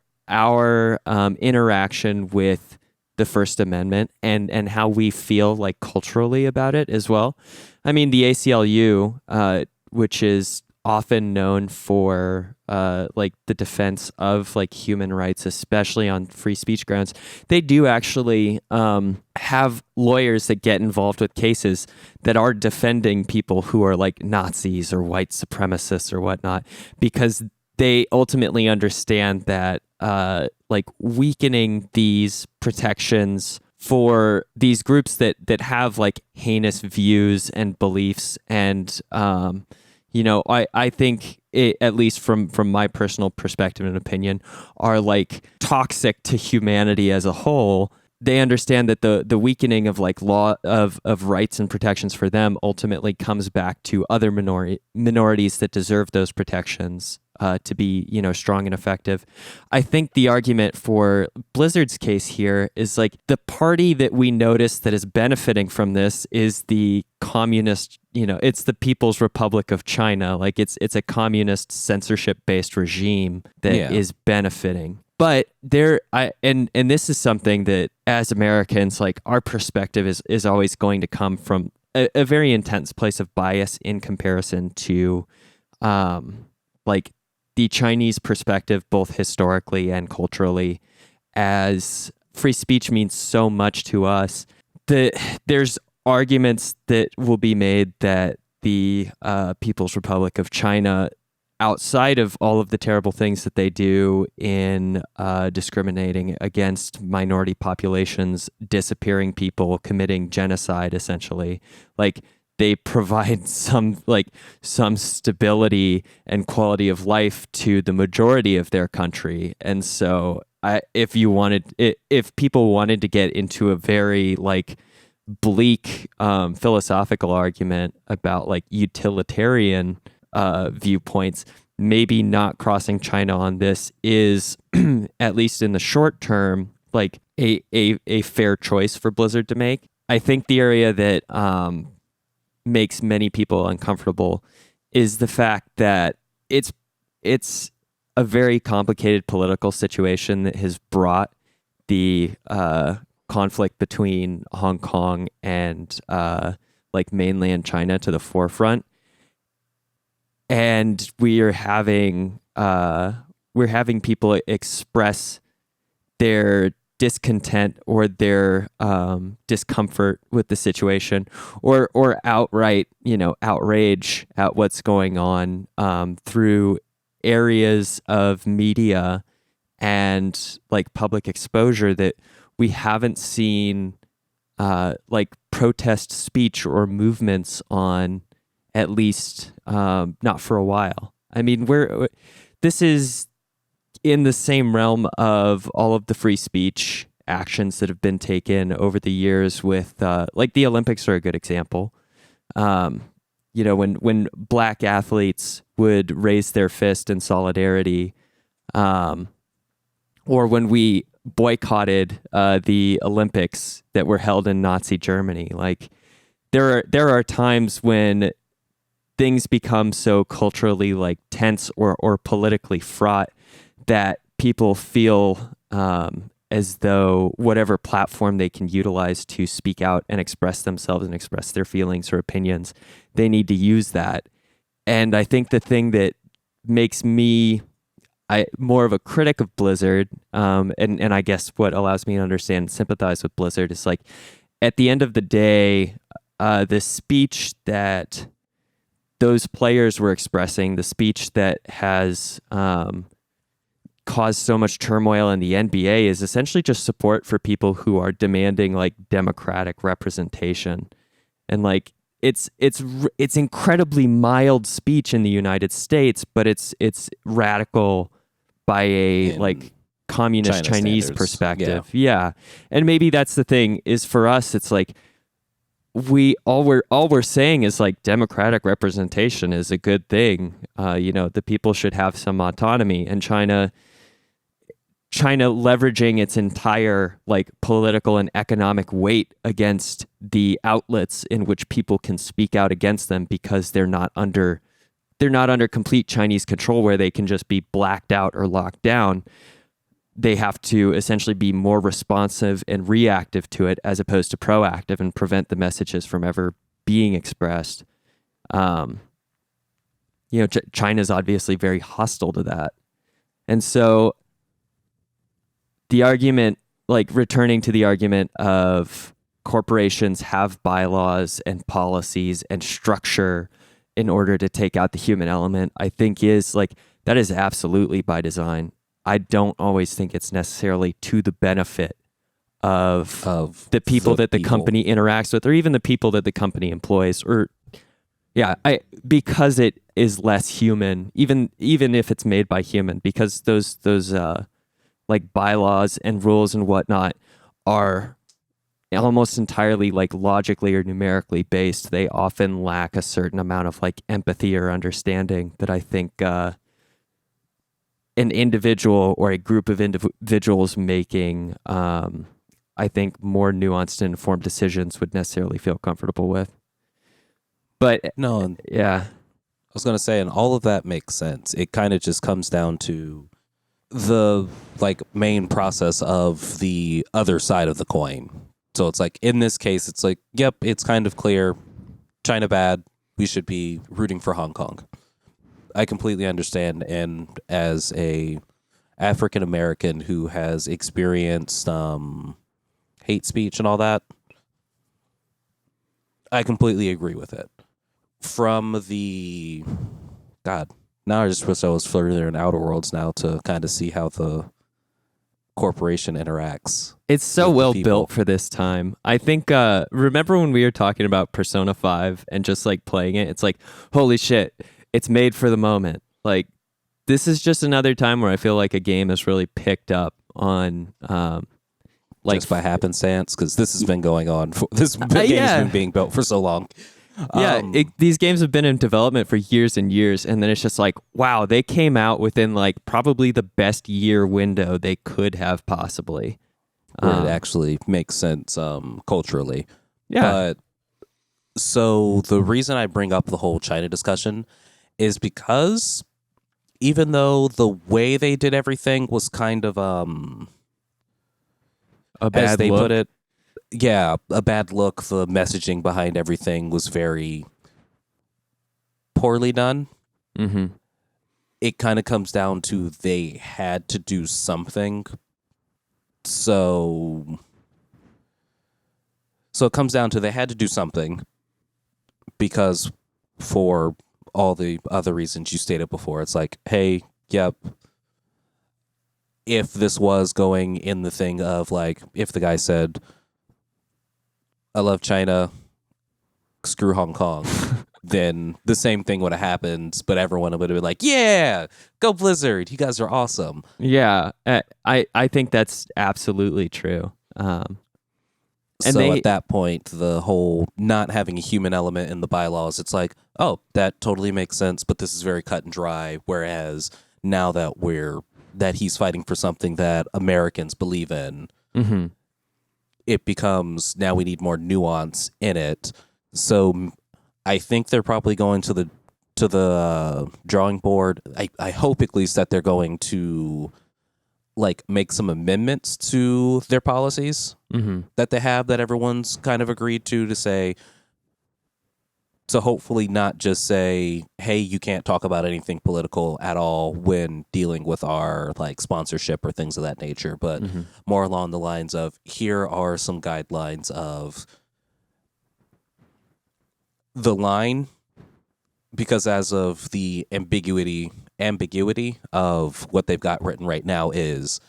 interaction with the First Amendment and how we feel like culturally about it as well. I mean, the ACLU, which is often known for the defense of like human rights, especially on free speech grounds, they do actually have lawyers that get involved with cases that are defending people who are like Nazis or white supremacists or whatnot, because they ultimately understand that weakening these protections for these groups that have like heinous views and beliefs and I think it, at least from my personal perspective and opinion, are like toxic to humanity as a whole. They understand that the weakening of like law of rights and protections for them ultimately comes back to other minorities that deserve those protections to be, strong and effective. I think the argument for Blizzard's case here is like the party that we notice that is benefiting from this is the communist, it's the People's Republic of China. Like it's a communist censorship-based regime that is benefiting. But and this is something that as Americans, like our perspective is always going to come from a very intense place of bias in comparison to the Chinese perspective, both historically and culturally, as free speech means so much to us. There's arguments that will be made that the People's Republic of China, outside of all of the terrible things that they do in discriminating against minority populations, disappearing people, committing genocide, essentially, like they provide some stability and quality of life to the majority of their country. And so if people wanted to get into a very like bleak philosophical argument about like utilitarian viewpoints, maybe not crossing China on this is at least in the short term like a fair choice for Blizzard to make. I think the area that makes many people uncomfortable is the fact that it's a very complicated political situation that has brought the conflict between Hong Kong and mainland China to the forefront, and we're having people express their discontent or their discomfort with the situation, or outright outrage at what's going on through areas of media and like public exposure that we haven't seen protest speech or movements on, at least not for a while. I mean, this is in the same realm of all of the free speech actions that have been taken over the years with the Olympics are a good example. When black athletes would raise their fist in solidarity, or when we boycotted the Olympics that were held in Nazi Germany. Like there are times when things become so culturally like tense or politically fraught that people feel as though whatever platform they can utilize to speak out and express themselves and express their feelings or opinions, they need to use that. And I think the thing that makes me more of a critic of Blizzard, and I guess what allows me to understand and sympathize with Blizzard is like, at the end of the day, the speech that those players were expressing, the speech that has caused so much turmoil in the NBA, is essentially just support for people who are demanding like democratic representation. And like it's incredibly mild speech in the United States, but it's radical by a like communist Chinese perspective. Yeah. And maybe that's the thing is for us, it's like all we're saying is like democratic representation is a good thing. The people should have some autonomy, and China leveraging its entire like political and economic weight against the outlets in which people can speak out against them because they're not under complete Chinese control where they can just be blacked out or locked down. They have to essentially be more responsive and reactive to it as opposed to proactive and prevent the messages from ever being expressed. China's obviously very hostile to that. And so the argument, like returning to the argument of corporations have bylaws and policies and structure in order to take out the human element, I think is like, that is absolutely by design. I don't always think it's necessarily to the benefit of the people that the company interacts with, or even the people that the company employs, because it is less human, even if it's made by human, because those like bylaws and rules and whatnot are almost entirely like logically or numerically based. They often lack a certain amount of like empathy or understanding that I think an individual or a group of individuals making, I think, more nuanced and informed decisions would necessarily feel comfortable with. But no, yeah, I was going to say, and all of that makes sense. It kind of just comes down to the like main process of the other side of the coin. So it's like, in this case, it's like, yep, it's kind of clear, China bad, we should be rooting for Hong Kong. I completely understand, and as a African American who has experienced hate speech and all that, I completely agree with it. From the now I just wish I was further in Outerworlds now to kind of see how the corporation interacts. It's so well built for this time. I think, remember when we were talking about Persona 5 and just like playing it? It's like, holy shit, it's made for the moment. Like, this is just another time where I feel like a game has really picked up on, like, just by happenstance, because this has been going on. This game has been being built for so long. Yeah, these games have been in development for years and years, and then it's just like, wow, they came out within like probably the best year window they could have possibly. Where it actually makes sense culturally. Yeah. But so the reason I bring up the whole China discussion is because even though the way they did everything was kind of a bad as they look. put it, yeah, a bad look. The messaging behind everything was very poorly done. Mm-hmm. It kind of comes down to they had to do something. So it comes down to they had to do something because for all the other reasons you stated before, it's like, hey, yep, if this was going in the thing of like, if the guy said, I love China, screw Hong Kong, then the same thing would have happened, but everyone would have been like, yeah, go Blizzard, you guys are awesome. Yeah, I think that's absolutely true. And so at that point, the whole not having a human element in the bylaws, it's like, oh, that totally makes sense, but this is very cut and dry, whereas now that he's fighting for something that Americans believe in, mm-hmm. it becomes, now we need more nuance in it. So I think they're probably going to the to the drawing board. I hope at least that they're going to like make some amendments to their policies that they have that everyone's kind of agreed to say. So hopefully not just say, hey, you can't talk about anything political at all when dealing with our like sponsorship or things of that nature, but more along the lines of here are some guidelines of the line, because as of the ambiguity of what they've got written right now is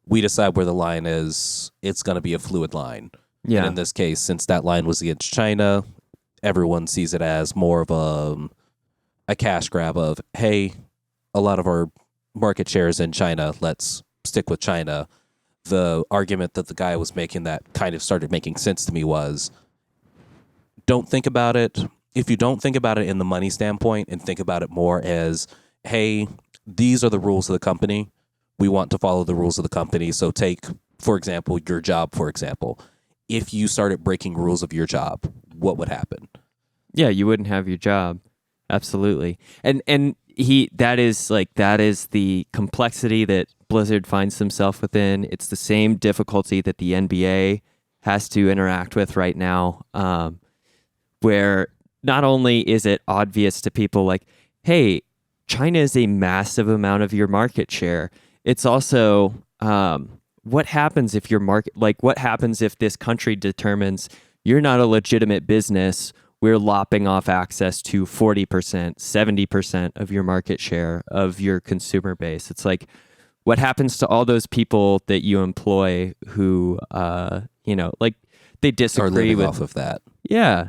we decide where the line is. It's going to be a fluid line. Yeah. And in this case, since that line was against China, everyone sees it as more of a cash grab of, hey, a lot of our market share is in China. Let's stick with China. The argument that the guy was making that kind of started making sense to me was, don't think about it. If you don't think about it in the money standpoint and think about it more as, hey, these are the rules of the company. We want to follow the rules of the company. So take, for example, your job, for example. If you started breaking rules of your job, what would happen? Yeah, you wouldn't have your job. Absolutely. And that is the complexity that Blizzard finds himself within. It's the same difficulty that the NBA has to interact with right now, where not only is it obvious to people like, hey, China is a massive amount of your market share. It's also what happens if your market, like what happens if this country determines you're not a legitimate business, we're lopping off access to 40%, 70% of your market share of your consumer base. It's like, what happens to all those people that you employ who, like they disagree are living with off of that. Yeah.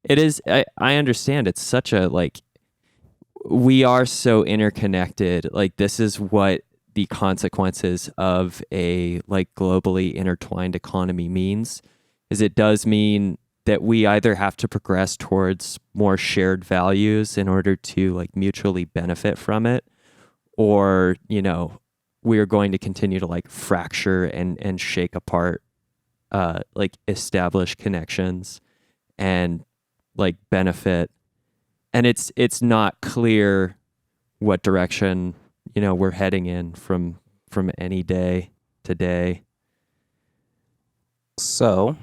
It is. I understand. It's such a we are so interconnected. Like this is what the consequences of a globally intertwined economy means. Is it does mean that we either have to progress towards more shared values in order to mutually benefit from it, or we are going to continue to fracture and shake apart established connections and benefit. And it's not clear what direction we're heading in from any day to day. So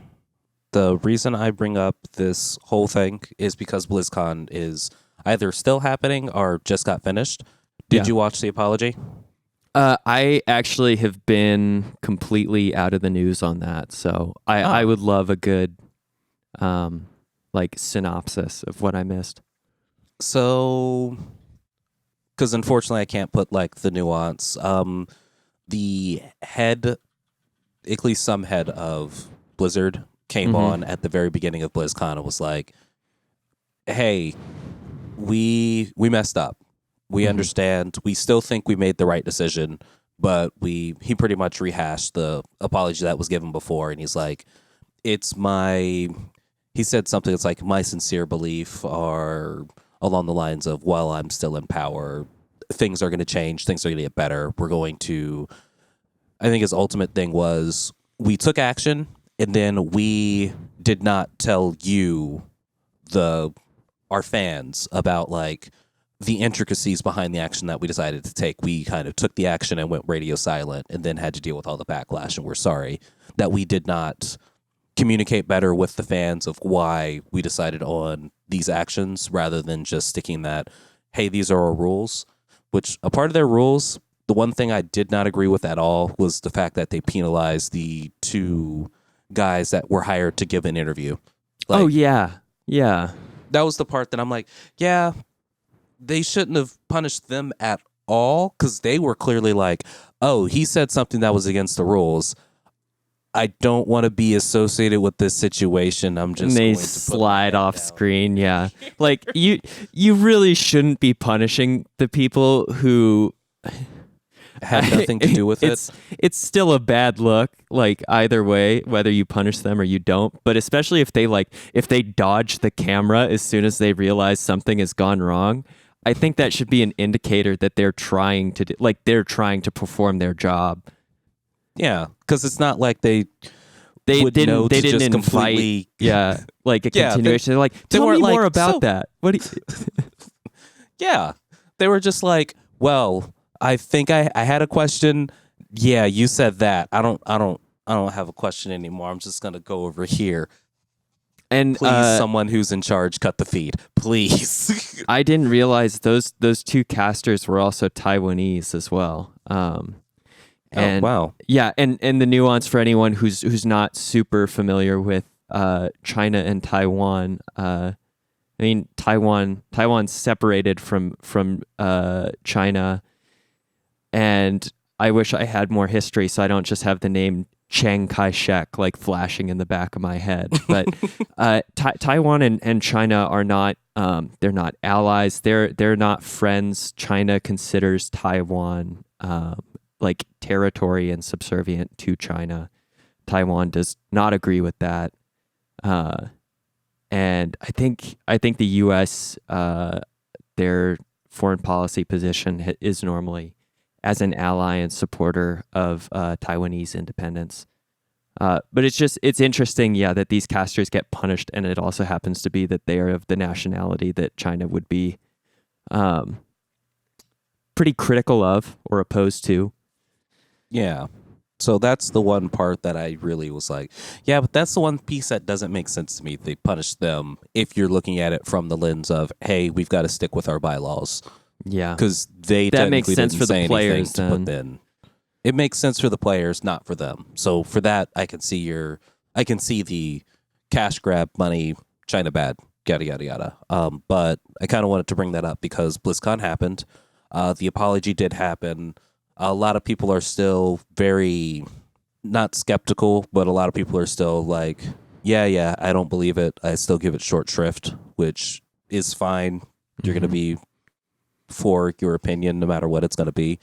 the reason I bring up this whole thing is because BlizzCon is either still happening or just got finished. Did you watch the apology? I actually have been completely out of the news on that, so I would love a good synopsis of what I missed. So, because unfortunately I can't put the nuance. The head, at least some head of Blizzard, came on at the very beginning of BlizzCon and was like, hey, we messed up. We understand. We still think we made the right decision, but he pretty much rehashed the apology that was given before. And he's like, he said something that's like, my sincere belief are along the lines of, while I'm still in power, things are going to change. Things are going to get better. I think his ultimate thing was, we took action and then we did not tell you, our fans, about the intricacies behind the action that we decided to take. We kind of took the action and went radio silent and then had to deal with all the backlash. And we're sorry that we did not communicate better with the fans of why we decided on these actions rather than just sticking that, hey, these are our rules, which a part of their rules, the one thing I did not agree with at all was the fact that they penalized the two guys that were hired to give an interview. Oh, yeah. Yeah. That was the part that I'm like, yeah, they shouldn't have punished them at all, because they were clearly like, oh, he said something that was against the rules. I don't want to be associated with this situation. I'm just and they going to slide off screen. Yeah. You really shouldn't be punishing the people who had nothing to do with it. It's still a bad look, either way, whether you punish them or you don't. But especially if they dodge the camera as soon as they realize something has gone wrong, I think that should be an indicator that they're trying to perform their job. Yeah, because it's not like they didn't just completely invite, a continuation. They're like, tell me more about that. What do you Yeah. They were just like, well, I think I had a question. Yeah, you said that. I don't have a question anymore. I'm just gonna go over here. And Please, someone who's in charge, cut the feed. Please. I didn't realize those two casters were also Taiwanese as well. And wow. yeah, and the nuance for anyone who's not super familiar with China and Taiwan. I mean, Taiwan's separated from China, and I wish I had more history, so I don't just have the name Chiang Kai-shek like flashing in the back of my head. But Taiwan and China are not they're not allies. They're not friends. China considers Taiwan like territory and subservient to China. Taiwan does not agree with that. And I think the U.S. Their foreign policy position is normally as an ally and supporter of Taiwanese independence. But it's interesting, yeah, that these casters get punished, and it also happens to be that they are of the nationality that China would be pretty critical of or opposed to. Yeah. So that's the one part that I really was like, yeah, but that's the one piece that doesn't make sense to me. They punish them if you're looking at it from the lens of, hey, we've got to stick with our bylaws. Yeah. Because they that makes sense didn't for say the players. anything to put then. It makes sense for the players, not for them. So for that, I can see the cash grab money, China bad, yada yada yada. But I kind of wanted to bring that up because BlizzCon happened. The apology did happen. A lot of people are still very not skeptical, but a lot of people are still like, yeah, I don't believe it. I still give it short shrift, which is fine. You're going to be for your opinion, no matter what it's going to be.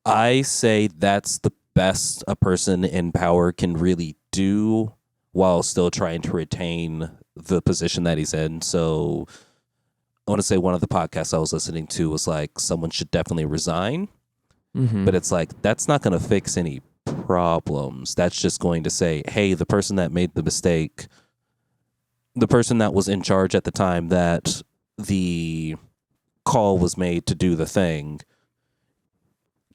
I say that's the best a person in power can really do while still trying to retain the position that he's in. So I want to say one of the podcasts I was listening to was like, someone should definitely resign. But it's like, that's not going to fix any problems. That's just going to say, hey, the person that made the mistake, the person that was in charge at the time that the call was made to do the thing,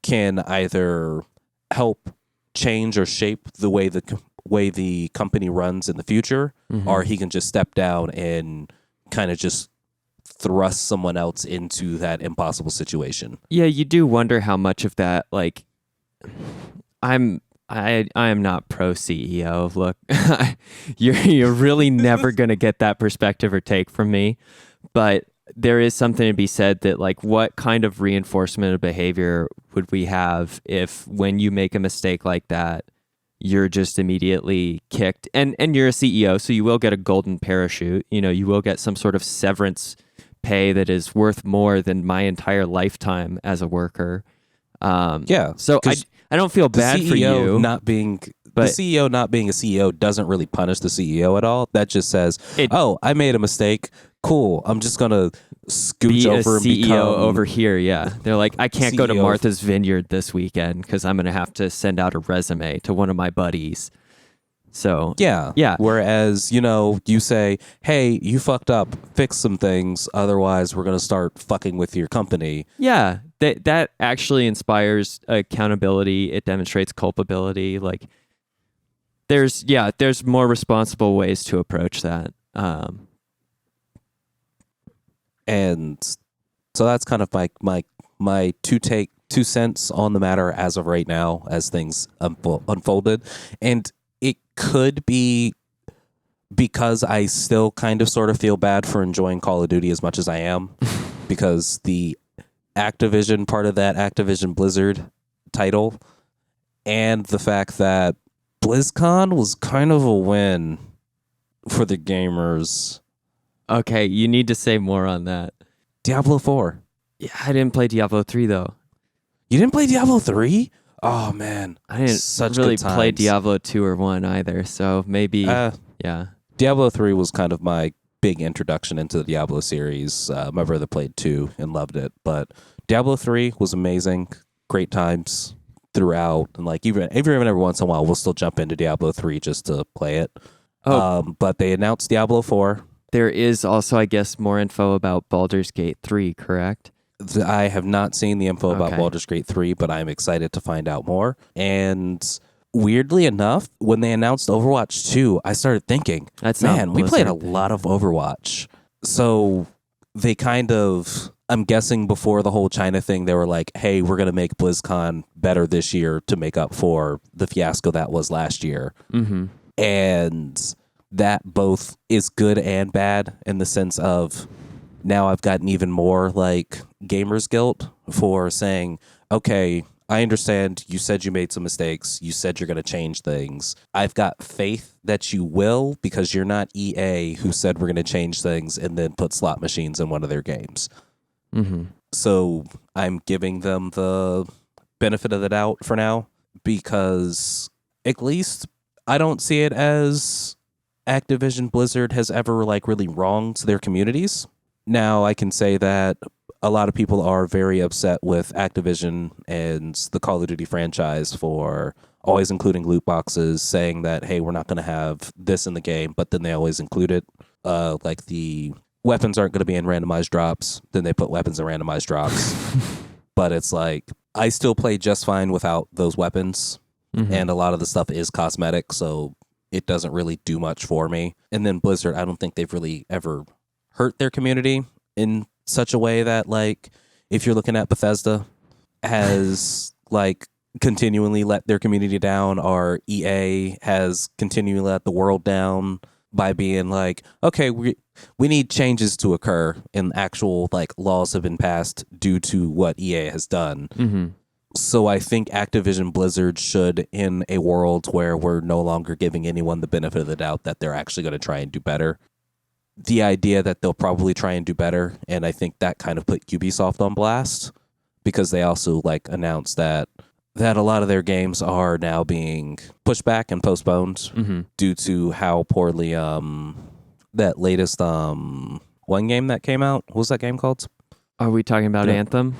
can either help change or shape the way the company runs in the future, or he can just step down and kind of just thrust someone else into that impossible situation. Yeah, you do wonder how much of that, like, I am not pro CEO. Look, you're really never gonna get that perspective or take from me, but there is something to be said that, like, what kind of reinforcement of behavior would we have if when you make a mistake like that, you're just immediately kicked, and you're a CEO, so you will get a golden parachute. You know, you will get some sort of severance pay that is worth more than my entire lifetime as a worker. So I don't feel bad for you not being. The CEO not being a CEO doesn't really punish the CEO at all. That just says, "Oh, I made a mistake. Cool. I'm just gonna scooch over and CEO become over here." Yeah, they're like, I can't go to CEO. Martha's Vineyard this weekend because I'm gonna have to send out a resume to one of my buddies. So yeah. Whereas, you say, hey, you fucked up, fix some things, otherwise we're gonna start fucking with your company. Yeah, that actually inspires accountability. It demonstrates culpability. Like, there's more responsible ways to approach that. And so that's kind of my two cents on the matter as of right now, as things unfolded. And it could be because I still kind of sort of feel bad for enjoying Call of Duty as much as I am, because the Activision part of that Activision Blizzard title, and the fact that BlizzCon was kind of a win for the gamers. Okay, you need to say more on that. Diablo 4. Yeah, I didn't play Diablo 3 though. You didn't play Diablo 3? Oh man, I didn't really play Diablo 2 or 1 either, so maybe yeah. Diablo 3 was kind of my big introduction into the Diablo series. My brother played 2 and loved it, but Diablo 3 was amazing. Great times throughout, and like even every once in a while we'll still jump into Diablo 3 just to play it. But they announced Diablo 4. There is also, I guess, more info about Baldur's Gate 3, correct? I have not seen the info about Okay. Baldur's Gate 3, but I'm excited to find out more. And weirdly enough, when they announced Overwatch 2, I started thinking, That's not man, we played a Blizzard thing. lot of Overwatch. So they kind of, I'm guessing before the whole China thing, they were like, hey, we're going to make BlizzCon better this year to make up for the fiasco that was last year. Mm-hmm. And that both is good and bad in the sense of now I've gotten even more like gamer's guilt for saying, okay, I understand you said you made some mistakes. You said you're going to change things. I've got faith that you will because you're not EA who said we're going to change things and then put slot machines in one of their games. Mm-hmm. So I'm giving them the benefit of the doubt for now because at least I don't see it as Activision Blizzard has ever like really wronged their communities. Now I can say that a lot of people are very upset with Activision and the Call of Duty franchise for always including loot boxes, saying that, hey, we're not going to have this in the game, but then they always include it. Like the weapons aren't going to be in randomized drops, then they put weapons in randomized drops. But it's like, I still play just fine without those weapons. Mm-hmm. And a lot of the stuff is cosmetic, so it doesn't really do much for me. And then Blizzard, I don't think they've really ever hurt their community in such a way that, like, if you're looking at Bethesda, has, like, continually let their community down, or EA has continually let the world down by being like, okay, we need changes to occur, and actual, like, laws have been passed due to what EA has done. Mm-hmm. So I think Activision Blizzard should, in a world where we're no longer giving anyone the benefit of the doubt that they're actually going to try and do better, the idea that they'll probably try and do better, and I think that kind of put Ubisoft on blast because they also like announced that a lot of their games are now being pushed back and postponed Mm-hmm. due to how poorly that latest one game that came out. What was that game called? Are we talking about Yeah. Anthem?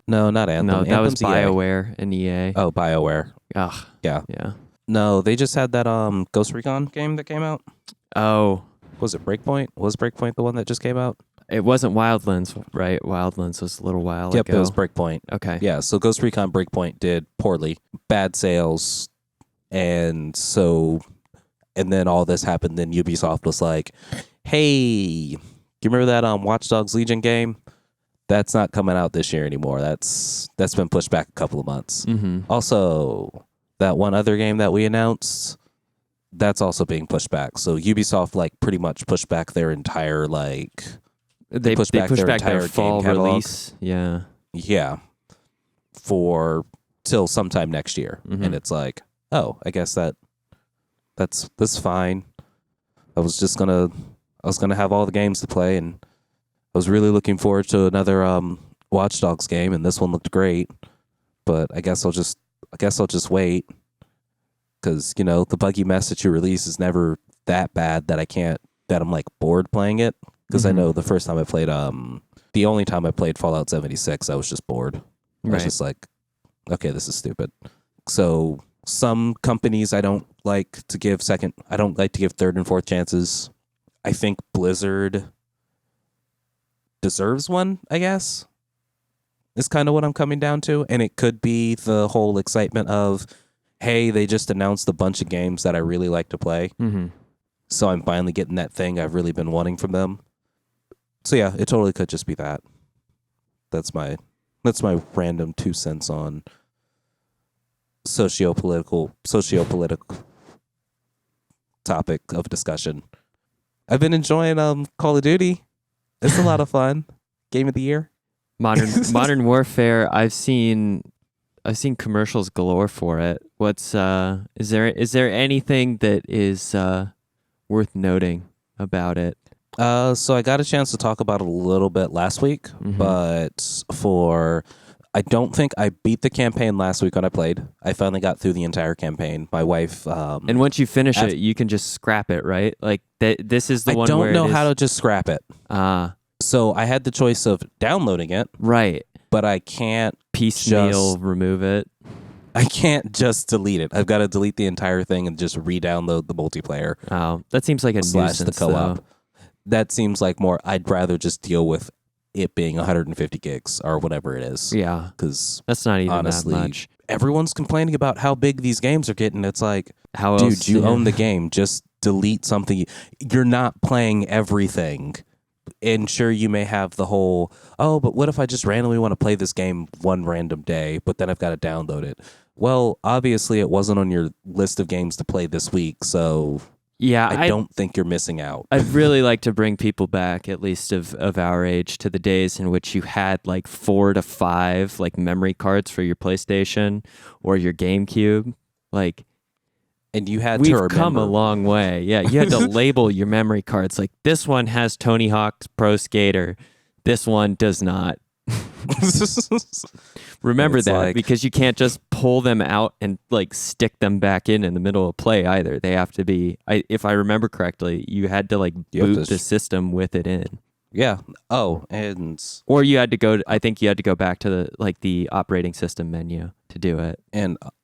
No, not Anthem. No, that was Anthem's EA. BioWare and EA. Oh, BioWare. Ugh. Yeah. Yeah. No, they just had that Ghost Recon game that came out. Oh, Was it Breakpoint? Was Breakpoint the one that just came out? it wasn't Wildlands, right? Wildlands was a little while Yep, ago. it was Breakpoint. Okay. Yeah, so Ghost Recon Breakpoint did poorly. Bad sales. And then all this happened. Then Ubisoft was like, hey, you remember that Watch Dogs Legion game? That's not coming out this year anymore. That's been pushed back a couple of months. Mm-hmm. Also, that one other game that we announced, that's also being pushed back. So Ubisoft like pretty much pushed back their entire like They pushed pushed back back their their entire fall game catalog. release. Yeah. for till sometime next year. Mhm. And it's like, oh, I guess that's fine. I was gonna have all the games to play, and I was really looking forward to another Watch Dogs game, and this one looked great. But I guess I'll just wait, because the buggy mess that you release is never that bad that I'm like bored playing it. Because I Mhm. know the first time I played the only time I played Fallout 76, I was just bored. I was Right. just like, okay, this is stupid. So some companies I don't like to give third and fourth chances. I think Blizzard deserves one, I guess, is kind of what I'm coming down to. And it could be the whole excitement of, hey, they just announced a bunch of games that I really like to play. Mm-hmm. So I'm finally getting that thing I've really been wanting from them. So yeah, it totally could just be that. That's my random 2 cents on sociopolitical topic of discussion. I've been enjoying Call of Duty. It's a lot of fun. Game of the year. Modern Warfare. I've seen commercials galore for it. What's is there anything that is worth noting about it? So I got a chance to talk about it a little bit last week, Mhm. but I don't think I beat the campaign last week when I played. I finally got through the entire campaign. My wife And once you finish it, you can just scrap it, right? Like this is the I one don't where know how to just scrap it. So I had the choice of downloading it, right. but I can't Piecemeal remove it. just delete it. I've got to delete the entire thing and just re-download the multiplayer Oh, that seems like a / nuisance. the co-op. Though. that seems like more, I'd rather just deal with it being 150 gigs or whatever it is. Yeah. Because That's not even honestly, that much. everyone's complaining about how big these games are getting. It's like, How dude, else? you own the game. Just delete something. You're not playing everything. And sure, you may have the whole, oh, but what if I just randomly want to play this game one random day, but then I've got to download it? Well, obviously, it wasn't on your list of games to play this week, so Yeah, I don't think you're missing out. I'd really like to bring people back, at least of our age, to the days in which you had like 4 to 5 like memory cards for your PlayStation or your GameCube. Like, And you had to we've remember. come a long way. Yeah, you had to label your memory cards. Like, this one has Tony Hawk's Pro Skater. This one does not. Remember It's that, like- because you can't just pull them out and like stick them back in the middle of play either. They have to be, if I remember correctly, you had to like You have boot to the system with it in. Yeah. Oh, and Or you had to go, I think you had to go back to the operating system menu to do it.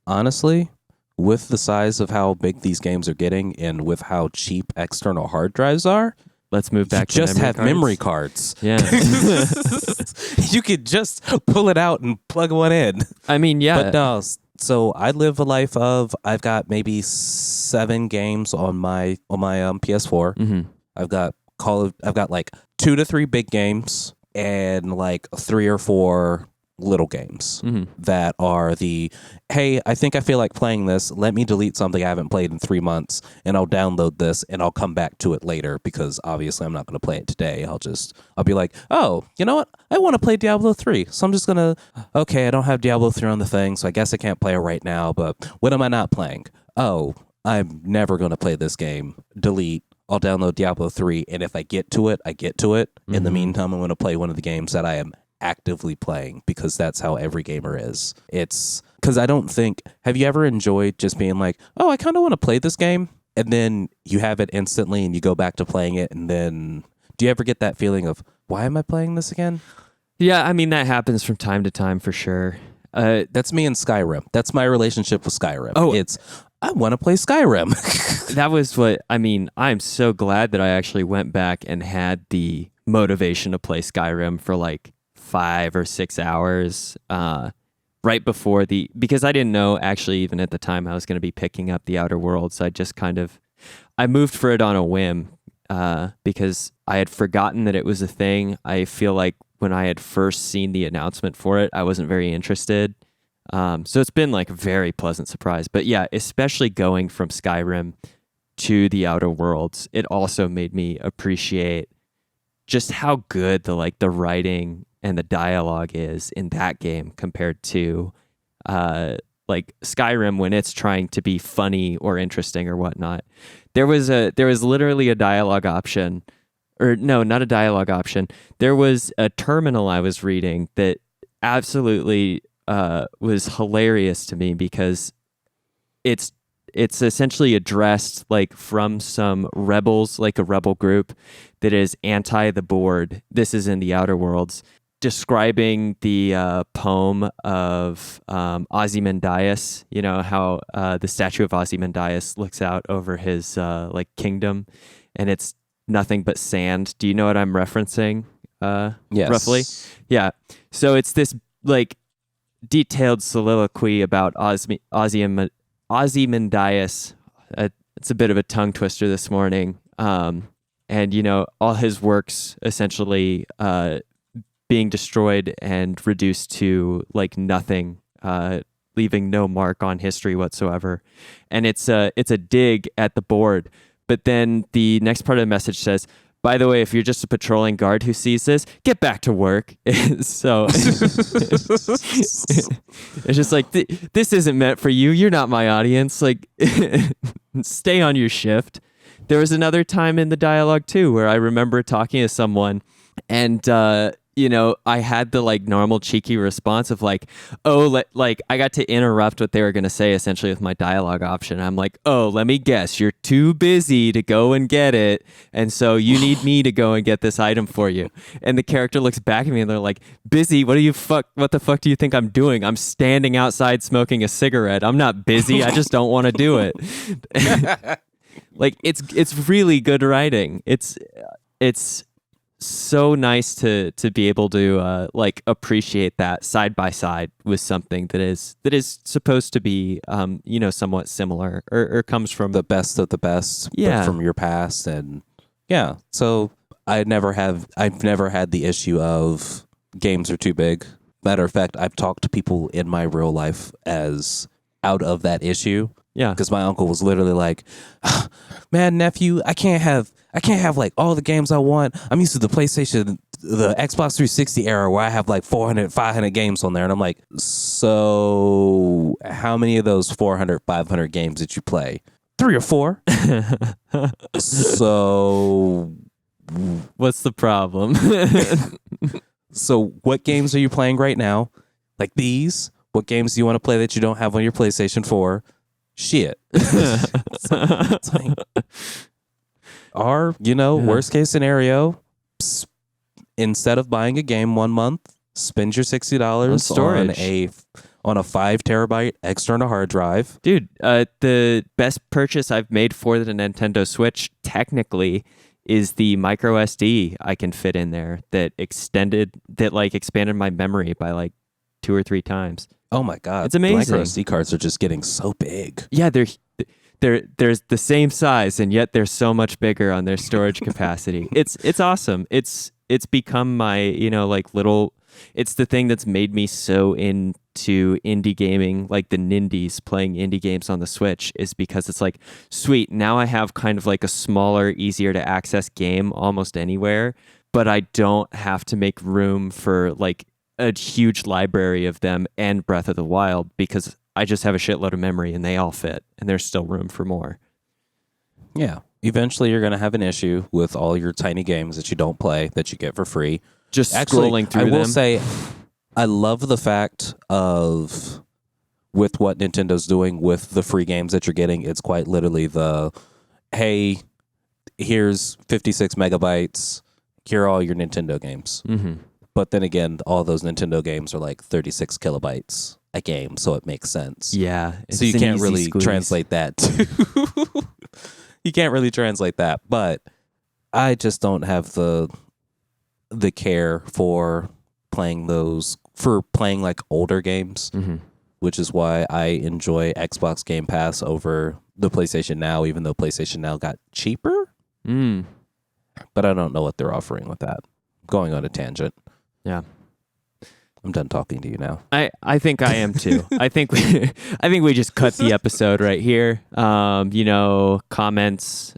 honestly, with the size of how big these games are getting and with how cheap external hard drives are, Let's move back you to just have cards. memory cards. Yeah. You could just pull it out and plug one in. I mean, yeah. But no, so I live a life of, I've got maybe 7 games on my PS4. Mhm. I've got like 2 to 3 big games and like 3 or 4 little games Mhm. that are hey, I think I feel like playing this. Let me delete something I haven't played in 3 months and I'll download this and I'll come back to it later because obviously I'm not going to play it today. I'll be like, oh, you know what? I want to play Diablo 3. So I'm just going to, okay, I don't have Diablo 3 on the thing, so I guess I can't play it right now, but what am I not playing? Oh, I'm never going to play this game. Delete. I'll download Diablo 3, and if I get to it, I get to it. In the meantime, I'm going to play one of the games that I am actively playing because that's how every gamer is. It's because I don't think, have you ever enjoyed just being like, oh, I kind of want to play this game, and then you have it instantly and you go back to playing it, and then do you ever get that feeling of, why am I playing this again? Yeah, I mean, that happens from time to time for sure. That's me in Skyrim. That's my relationship with Skyrim. Oh. It's, I want to play Skyrim. That was what, I mean, I'm so glad that I actually went back and had the motivation to play Skyrim for like 5 or 6 hours right before because I didn't know actually even at the time I was going to be picking up the Outerworlds. I moved for it on a whim because I had forgotten that it was a thing. I feel like when I had first seen the announcement for it, I wasn't very interested. So it's been like a very pleasant surprise. But yeah, especially going from Skyrim to the Outer Worlds, it also made me appreciate just how good the writing and the dialogue is in that game compared to like Skyrim when it's trying to be funny or interesting or whatnot. There was literally a dialogue option, or no, not a dialogue option. There was a terminal I was reading that absolutely was hilarious to me because it's essentially addressed like from some rebels, like a rebel group that is anti the board. This is in the Outer Worlds, describing the poem of Ozymandias. You know how the statue of Ozymandias looks out over his like kingdom, and it's nothing but sand. Do you know what I'm referencing? Yes. Roughly. Yeah. So it's this like detailed soliloquy about Ozymandias. It's a bit of a tongue twister this morning. And, you know, all his works essentially being destroyed and reduced to like nothing, leaving no mark on history whatsoever. And it's a dig at the board. But then the next part of the message says, by the way, if you're just a patrolling guard who sees this, get back to work. So it's just like, this isn't meant for you. You're not my audience. Like, stay on your shift. There was another time in the dialogue too where I remember talking to someone and, you know, I had the like normal cheeky response of like, oh, like I got to interrupt what they were going to say essentially with my dialogue option. I'm like, oh, let me guess. You're too busy to go and get it. And so you need me to go and get this item for you. And the character looks back at me and they're like, busy? What the fuck do you think I'm doing? I'm standing outside smoking a cigarette. I'm not busy. I just don't want to do it. Like it's really good writing. it's so nice to be able to like appreciate that side by side with something that is supposed to be somewhat similar or comes from The best of the best, Yeah. but from your past. And yeah, so I've never had the issue of games are too big. Matter of fact, I've talked to people in my real life as out of that issue. Yeah. Because my uncle was literally like, man, nephew, I can't have like all the games I want. I'm used to the PlayStation, the Xbox 360 era where I have like 400, 500 games on there. And I'm like, so how many of those 400, 500 games did you play? 3 or 4. So What's the problem? So what games are you playing right now? Like these? What games do you want to play that you don't have on your PlayStation 4? Shit. It's like, or, worst case scenario, instead of buying a game 1 month, spend your $60 On storage. on a 5 terabyte external hard drive. Dude, the best purchase I've made for the Nintendo Switch technically is the micro SD I can fit in there that expanded my memory by like 2 or 3 times. Oh my god. It's amazing. Micro SD cards are just getting so big. Yeah, they're the same size and yet they're so much bigger on their storage capacity. It's awesome. It's become my, little, it's the thing that's made me so into indie gaming, like the nindies playing indie games on the Switch, is because it's like, sweet, now I have kind of like a smaller, easier to access game almost anywhere, but I don't have to make room for like a huge library of them and Breath of the Wild because I just have a shitload of memory and they all fit and there's still room for more. Yeah. Eventually you're going to have an issue with all your tiny games that you don't play that you get for free. Just scrolling through them. I will say, I love the fact of with what Nintendo's doing with the free games that you're getting. It's quite literally hey, here's 56 megabytes. Here are all your Nintendo games. Mm-hmm. But then again, all those Nintendo games are like 36 kilobytes a game, so it makes sense. Yeah. So you can't really translate that. You can't really translate that. But I just don't have the care for playing like older games, Mm-hmm. which is why I enjoy Xbox Game Pass over the PlayStation Now, even though PlayStation Now got cheaper. But I don't know what they're offering with that. Going on a tangent. Yeah. I'm done talking to you now. I think I am too. I think we just cut the episode right here. Comments,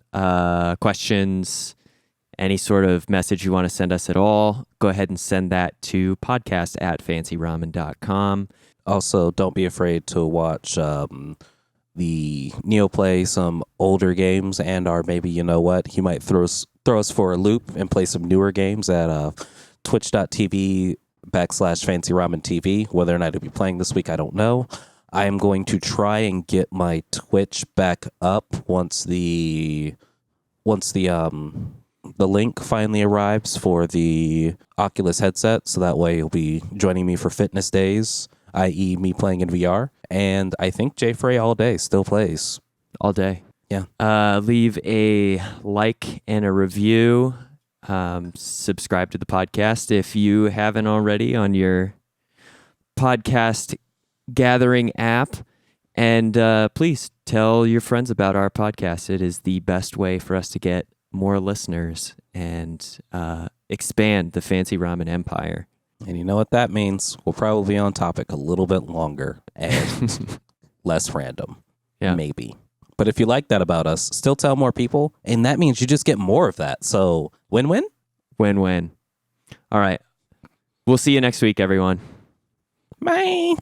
questions, any sort of message you want to send us at all, go ahead and send that to podcast@fancyramen.com. Also, don't be afraid to watch the Neo play some older games, or maybe, you might throw us for a loop and play some newer games at twitch.tv/FancyRamenTV. Whether or not he'll be playing this week, I don't know. I am going to try and get my Twitch back up once the link finally arrives for the Oculus headset, so that way you'll be joining me for fitness days, i.e. me playing in VR. And I think Jay Frey all day still plays. All day. Yeah. Leave a like and a review. Subscribe to the podcast if you haven't already on your podcast gathering app. And please tell your friends about our podcast. It is the best way for us to get more listeners and expand the Fancy Ramen empire. And you know what that means? We'll probably be on topic a little bit longer and less random. Yeah. Maybe. But if you like that about us, still tell more people. And that means you just get more of that. So win-win? Win-win. All right. We'll see you next week, everyone. Bye.